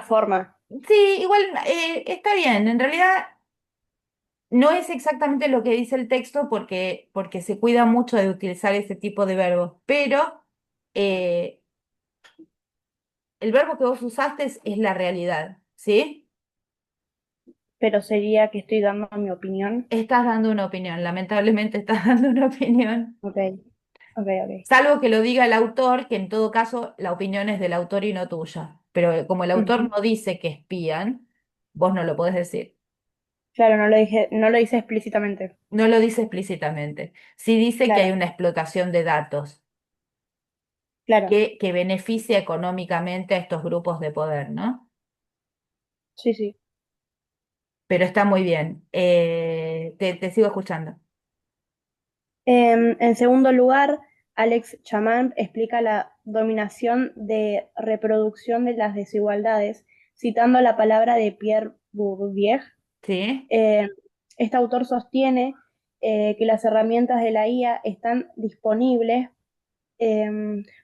forma. Sí, igual está bien. En realidad no es exactamente lo que dice el texto porque se cuida mucho de utilizar ese tipo de verbos, pero eh, el verbo que vos usaste es la realidad, ¿sí? Pero sería que estoy dando mi opinión. Estás dando una opinión, lamentablemente estás dando una opinión. Ok, ok, ok. Salvo que lo diga el autor, que en todo caso la opinión es del autor y no tuya. Pero como el autor Ujú. no dice que espían, vos no lo podés decir. Claro, no lo hice explícitamente. No lo dice explícitamente. Sí dice que hay Claro, una explotación de datos claro. que beneficia económicamente a estos grupos de poder, ¿no? Sí, sí. Pero está muy bien. Te sigo escuchando. En segundo lugar, Alex Chamán explica la dominación de reproducción de las desigualdades, citando la palabra de Pierre Bourdieu. ¿Sí? Eh, este autor sostiene que las herramientas de la IA están disponibles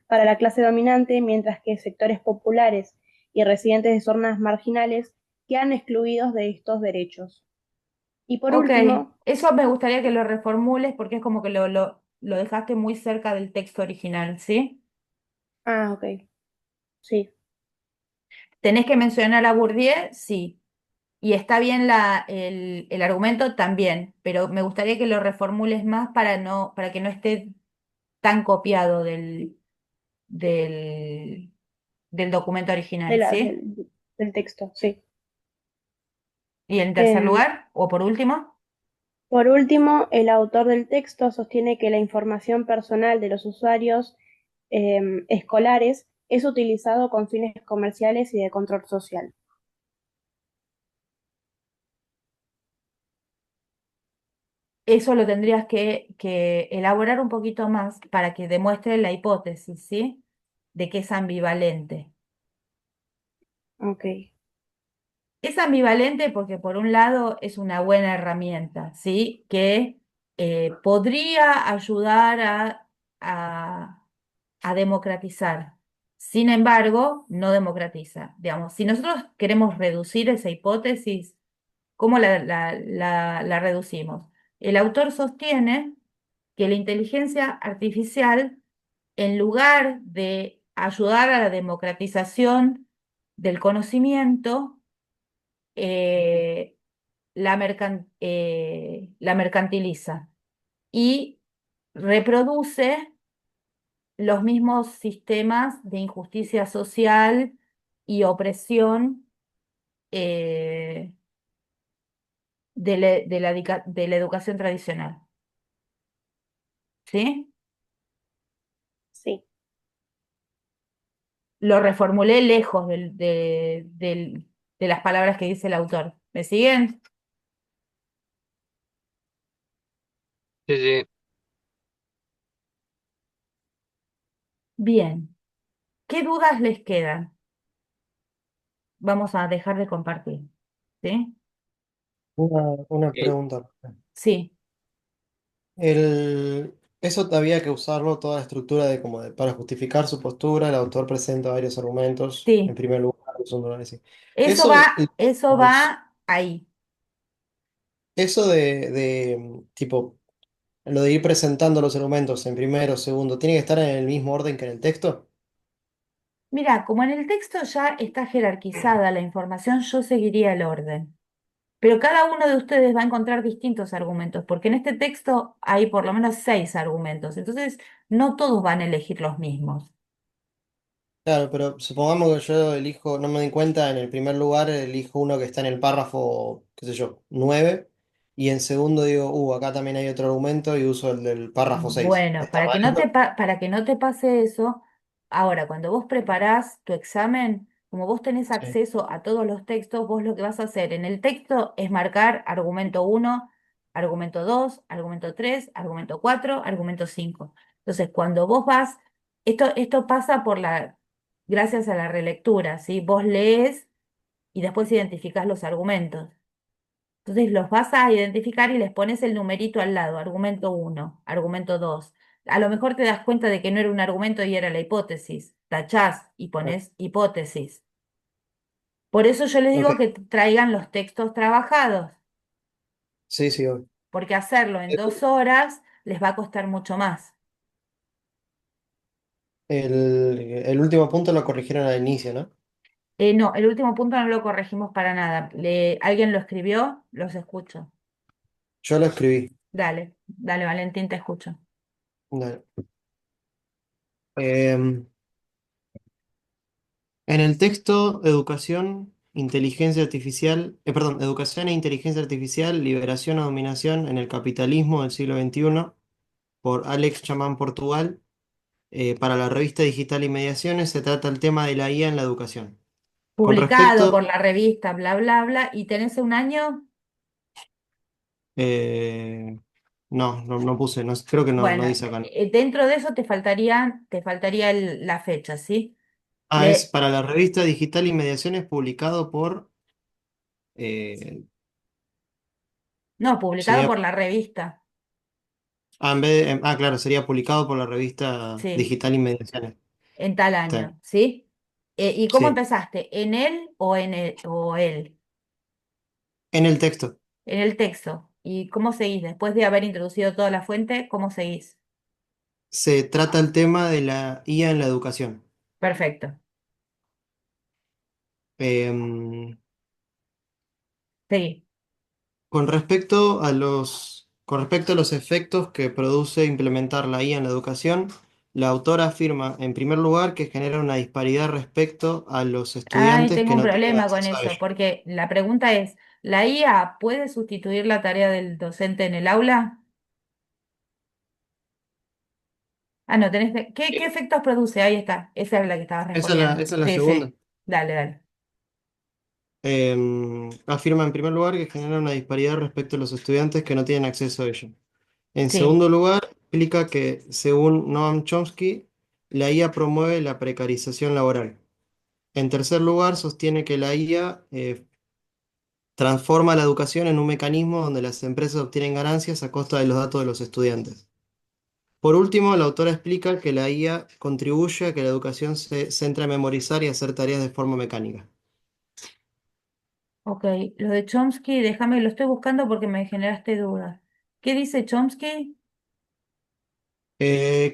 para la clase dominante, mientras que sectores populares y residentes de zonas marginales quedan excluidos de estos derechos. Y por Ok, último, eso me gustaría que lo reformules porque es como que lo dejaste muy cerca del texto original, ¿sí? ok, sí, ¿Tenés que mencionar a Bourdieu? Sí. Y está bien el argumento también, pero me gustaría que lo reformules más para que no esté tan copiado del, del documento de original, ¿sí? del texto, sí. Y en tercer Em, lugar, o por último, Por último, el autor del texto sostiene que la información personal de los usuarios escolares es utilizado con fines comerciales y de control social. Eso lo tendrías que elaborar un poquito más para que demuestre la hipótesis, ¿sí? De que es ambivalente. Ok. Es ambivalente porque por un lado es una buena herramienta, ¿sí? Que podría ayudar a, a democratizar. Sin embargo, no democratiza. Digamos, si nosotros queremos reducir esa hipótesis, ¿cómo la reducimos? El autor sostiene que la inteligencia artificial, en lugar de ayudar a la democratización del conocimiento, eh, la mercantiliza y reproduce los mismos sistemas de injusticia social y opresión eh, de la educación tradicional. ¿Sí? Sí. Lo reformulé lejos de las palabras que dice el autor. ¿Me siguen? Sí, sí. Bien. ¿Qué dudas les quedan? Vamos a dejar de compartir. ¿Sí? Una Ok. pregunta. Sí, Eso había que usarlo, toda la estructura para justificar su postura, el autor presenta varios argumentos, en sí. primer lugar, en segundo lugar, sí. Eso Eso, eso va ahí. eso tipo, lo de ir presentando los argumentos en primero, segundo, ¿tiene que estar en el mismo orden que en el texto? Mira, como en el texto ya está jerarquizada la información, yo seguiría el orden. Pero cada uno de ustedes va a encontrar distintos argumentos, porque en este texto hay por lo menos 6 argumentos. Entonces, no todos van a elegir los mismos. Claro, pero supongamos que yo elijo, no me doy cuenta, en el primer lugar elijo uno que está en el párrafo, qué sé yo, 9, y en segundo digo, acá también hay otro argumento y uso el del párrafo 6. Bueno, ¿Está mal eso? para que no te pase eso, ahora, cuando vos preparás tu examen, como vos tenés Sí. acceso a todos los textos, vos lo que vas a hacer en el texto es marcar argumento 1, argumento 2, argumento 3, argumento 4, argumento 5. Entonces, cuando vos vas, esto pasa gracias a la relectura, ¿sí? Vos lees y después identificás los argumentos. Entonces los vas a identificar y les pones el numerito al lado, argumento 1, argumento 2. A lo mejor te das cuenta de que no era un argumento y era la hipótesis. Tachás y Ah, pones hipótesis. Por eso yo les ok, digo que traigan los textos trabajados, sí, sí, obvio. porque hacerlo en 2 horas les va a costar mucho más. El último punto lo corrigieron al inicio, ¿no? No, el último punto no lo corregimos para nada. ¿Alguien lo escribió? Los escucho. Yo lo escribí. Dale, dale, Valentín, te escucho. Dale. Em, en el texto, educación e inteligencia artificial, liberación o dominación en el capitalismo del siglo XXI, por Alex Chamán Portugal, para la revista Digital y Mediaciones, se trata el tema de la IA en la educación. Con Publicado por respecto, la revista, bla, bla, bla, y tenés un año. eh, no puse, no, creo que no Bueno, dice acá. dentro de eso te faltaría la fecha, ¿sí? Es Le, para la revista Digital y Mediaciones, publicado por, eh, no, publicado sería, por la revista, claro, sería publicado por la revista sí, Digital y Mediaciones. en tal Está bien. año, ¿sí? ¿Y cómo Sí, empezaste? ¿En él o o él? en el texto. En el texto. ¿Y cómo seguís? Después de haber introducido toda la fuente, ¿cómo seguís? Se trata el tema de la IA en la educación. Perfecto. Em, Seguí. con respecto a los efectos que produce implementar la IA en la educación, La autora afirma, en primer lugar, que genera una disparidad respecto a los Ay, estudiantes tengo que un no tienen problema con acceso a eso, ello. porque la pregunta es, ¿la IA puede sustituir la tarea del docente en el aula? Ah, no, ¿qué efectos produce? Ahí está, esa es la que estabas respondiendo. Esa es la Sí, segunda. sí, dale, dale. Afirma en primer lugar que genera una disparidad respecto a los estudiantes que no tienen acceso a ello. En Sí, segundo lugar, explica que, según Noam Chomsky, la IA promueve la precarización laboral. En tercer lugar, sostiene que la IA transforma la educación en un mecanismo donde las empresas obtienen ganancias a costa de los datos de los estudiantes. Por último, la autora explica que la IA contribuye a que la educación se centre en memorizar y hacer tareas de forma mecánica. ok. Lo de Chomsky, déjame, lo estoy buscando porque me generaste dudas. ¿Qué dice Chomsky?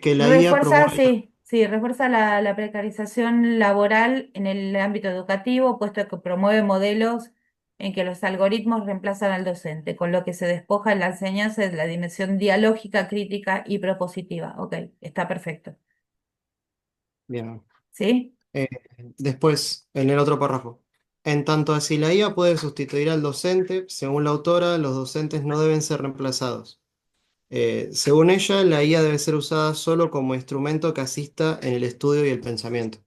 Que la IA Refuerza, promueve... sí, sí, refuerza la precarización laboral en el ámbito educativo, puesto que promueve modelos en que los algoritmos reemplazan al docente, con lo que se despoja en la enseñanza de la dimensión dialógica, crítica y propositiva. Ok, está perfecto. Bien. ¿Sí? Eh, Después, en el otro párrafo. En tanto así la IA puede sustituir al docente, según la autora, los docentes no deben ser reemplazados. Según ella, la IA debe ser usada solo como instrumento que asista en el estudio y el pensamiento.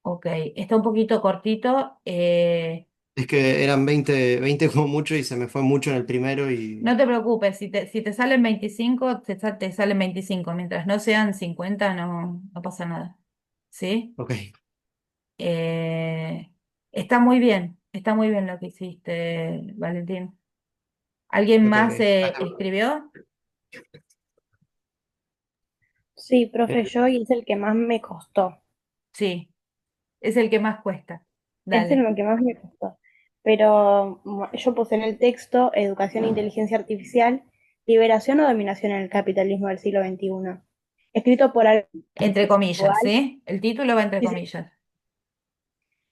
Ok, está un poquito cortito. Es que eran 20 como mucho y se me fue mucho en el primero y... No te preocupes, si te salen 25, te salen 25. Mientras no sean 50, no pasa nada. ¿Sí? Ok, Eh, está muy bien lo que hiciste, Valentín. ¿Alguien ok, más ok. escribió? Sí, Eh, profe, yo y es el que más me costó. Sí, es el que más cuesta. Es Dale. el que más me costó. Pero yo puse en el texto Educación e Inteligencia Artificial, liberación o dominación en el capitalismo del siglo XXI. Escrito por Alex Entre comillas, Portugal. ¿sí? El título va entre Sí, sí. comillas.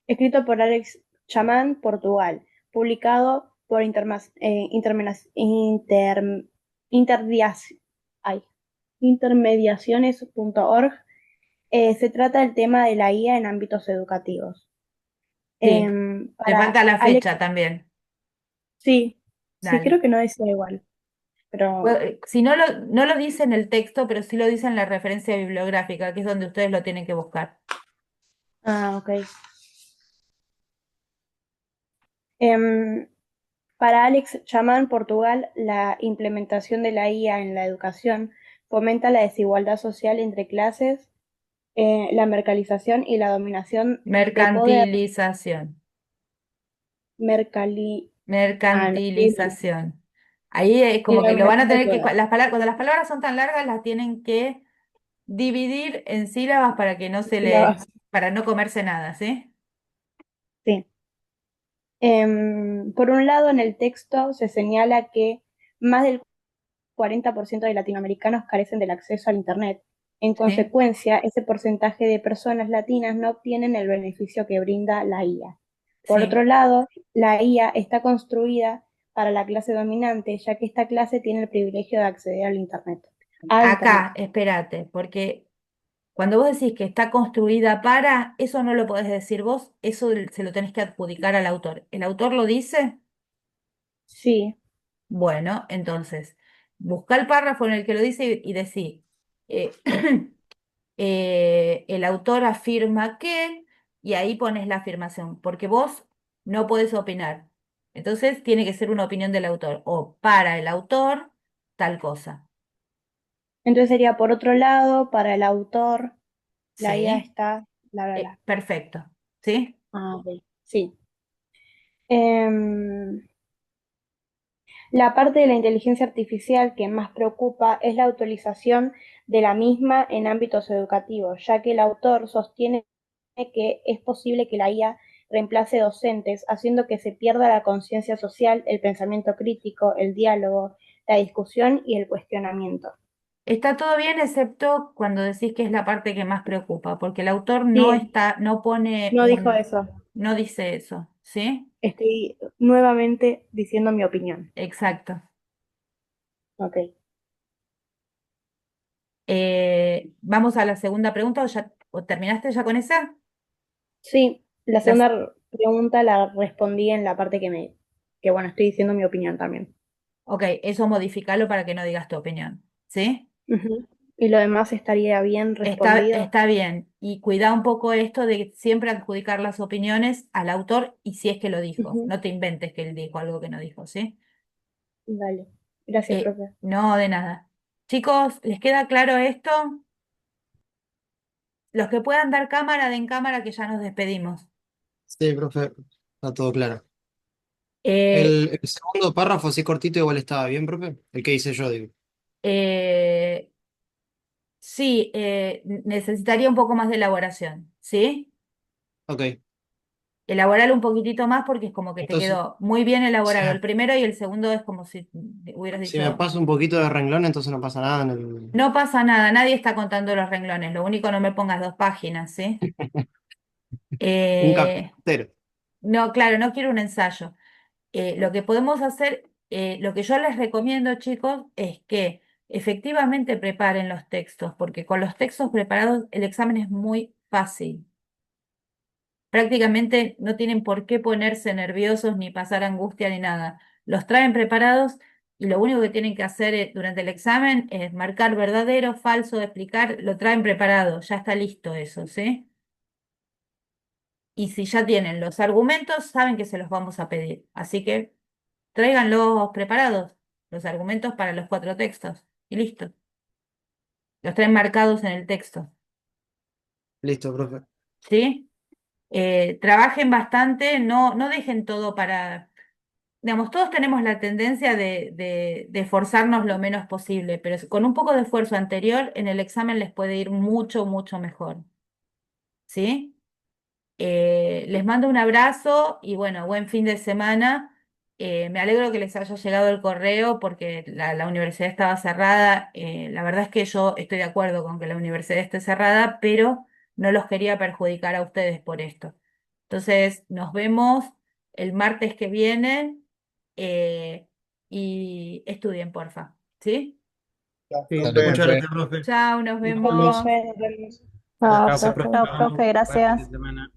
Escrito por Alex Chamán, Portugal. Publicado por Interdias- ay, intermediaciones.org. Se trata del tema de la IA en ámbitos educativos. Sí, te Para falta la Alex, fecha también. sí, sí, Dale. creo que no decía igual, pero Si no lo dice en el texto, pero sí lo dice en la referencia bibliográfica, que es donde ustedes lo tienen que buscar. ok. Em, para Alex Chamán, Portugal, la implementación de la IA en la educación fomenta la desigualdad social entre clases, la mercantilización y la dominación de poder. Mercantilización. Mercali, no, Mercantilización. Ahí es y como la que lo van a dominación de tener que, poder. cuando las palabras son tan largas, las tienen que dividir en sílabas para que no se Sí, la le, base. para no comerse nada, ¿sí? Sí. Por un lado, en el texto se señala que más del 40% de latinoamericanos carecen del acceso al Internet. En Sí, consecuencia, ese porcentaje de personas latinas no obtienen el beneficio que brinda la IA. Por sí. otro lado, la IA está construida para la clase dominante, ya que esta clase tiene el privilegio de acceder al Internet. A Internet. Acá, espérate, porque cuando vos decís que está construida para, eso no lo podés decir vos, eso se lo tenés que adjudicar al autor. ¿El autor lo dice? Sí, Bueno, entonces, busca el párrafo en el que lo dice y decí, eh, el autor afirma que, y ahí pones la afirmación, porque vos no podés opinar. Entonces, tiene que ser una opinión del autor, o para el autor, tal cosa. entonces sería por otro lado, para el autor, la IA ¿Sí? está, bla, bla, bla. Perfecto. ¿Sí? Ok, sí. Em, La parte de la inteligencia artificial que más preocupa es la utilización de la misma en ámbitos educativos, ya que el autor sostiene que es posible que la IA reemplace docentes, haciendo que se pierda la conciencia social, el pensamiento crítico, el diálogo, la discusión y el cuestionamiento. Está todo bien, excepto cuando decís que es la parte que más preocupa, porque el autor Sí, no pone no dijo eso. no dice eso, ¿sí? Estoy nuevamente diciendo mi opinión. Exacto. Ok. Vamos a la segunda pregunta, ¿o terminaste ya con esa? Sí, la Las- segunda pregunta la respondí en la parte que bueno, estoy diciendo mi opinión también. Ok, eso modifícalo para que no digas tu opinión, ¿sí? Ujú. Y lo demás estaría bien respondido. Está bien. Y cuida un poco esto de siempre adjudicar las opiniones al autor y si es que lo dijo. Ujú. No te inventes que él dijo algo que no dijo, ¿sí? Dale. Gracias, profe. No, de nada. Chicos, ¿les queda claro esto? Los que puedan dar cámara, den cámara que ya nos despedimos. Sí, profe, está todo claro. Eh, El segundo párrafo, así cortito, igual estaba bien, profe. El que hice yo, digo. eh, sí, necesitaría un poco más de elaboración, ¿sí? Ok, Elaborarlo un poquitito más porque es como que te entonces, quedó muy bien si elaborado el me, primero y el segundo es como si hubieras si me dicho, paso un poquito de renglón, entonces no pasa nada en el... no pasa nada, nadie está contando los renglones, lo único no me pongas 2 páginas, ¿sí? Un Eh, capítulo. no, claro, no quiero un ensayo. Lo que podemos hacer, lo que yo les recomiendo, chicos, es que efectivamente preparen los textos, porque con los textos preparados el examen es muy fácil. Prácticamente no tienen por qué ponerse nerviosos ni pasar angustia ni nada. Los traen preparados y lo único que tienen que hacer durante el examen es marcar verdadero, falso, explicar, lo traen preparado, ya está listo eso, ¿sí? Y si ya tienen los argumentos, saben que se los vamos a pedir. Así que tráiganlos preparados, los argumentos para los 4 textos. Y listo. Los traen marcados en el texto. Listo, profe. ¿Sí? Trabajen bastante, no dejen todo para. Digamos, todos tenemos la tendencia de esforzarnos lo menos posible, pero con un poco de esfuerzo anterior en el examen les puede ir mucho, mucho mejor. ¿Sí? Les mando un abrazo y bueno, buen fin de semana. Me alegro que les haya llegado el correo porque la universidad estaba cerrada. La verdad es que yo estoy de acuerdo con que la universidad esté cerrada, pero no los quería perjudicar a ustedes por esto. Entonces, nos vemos el martes que viene y estudien, porfa. ¿Sí? Sí, Dale, muchas profe. gracias, profe. Chao, nos Nos Chao, vemos. vemos. profe. Nos vemos. Chao, Gracias, profe. profe. Chao, Nos vemos. profe, Buen fin de gracias. semana.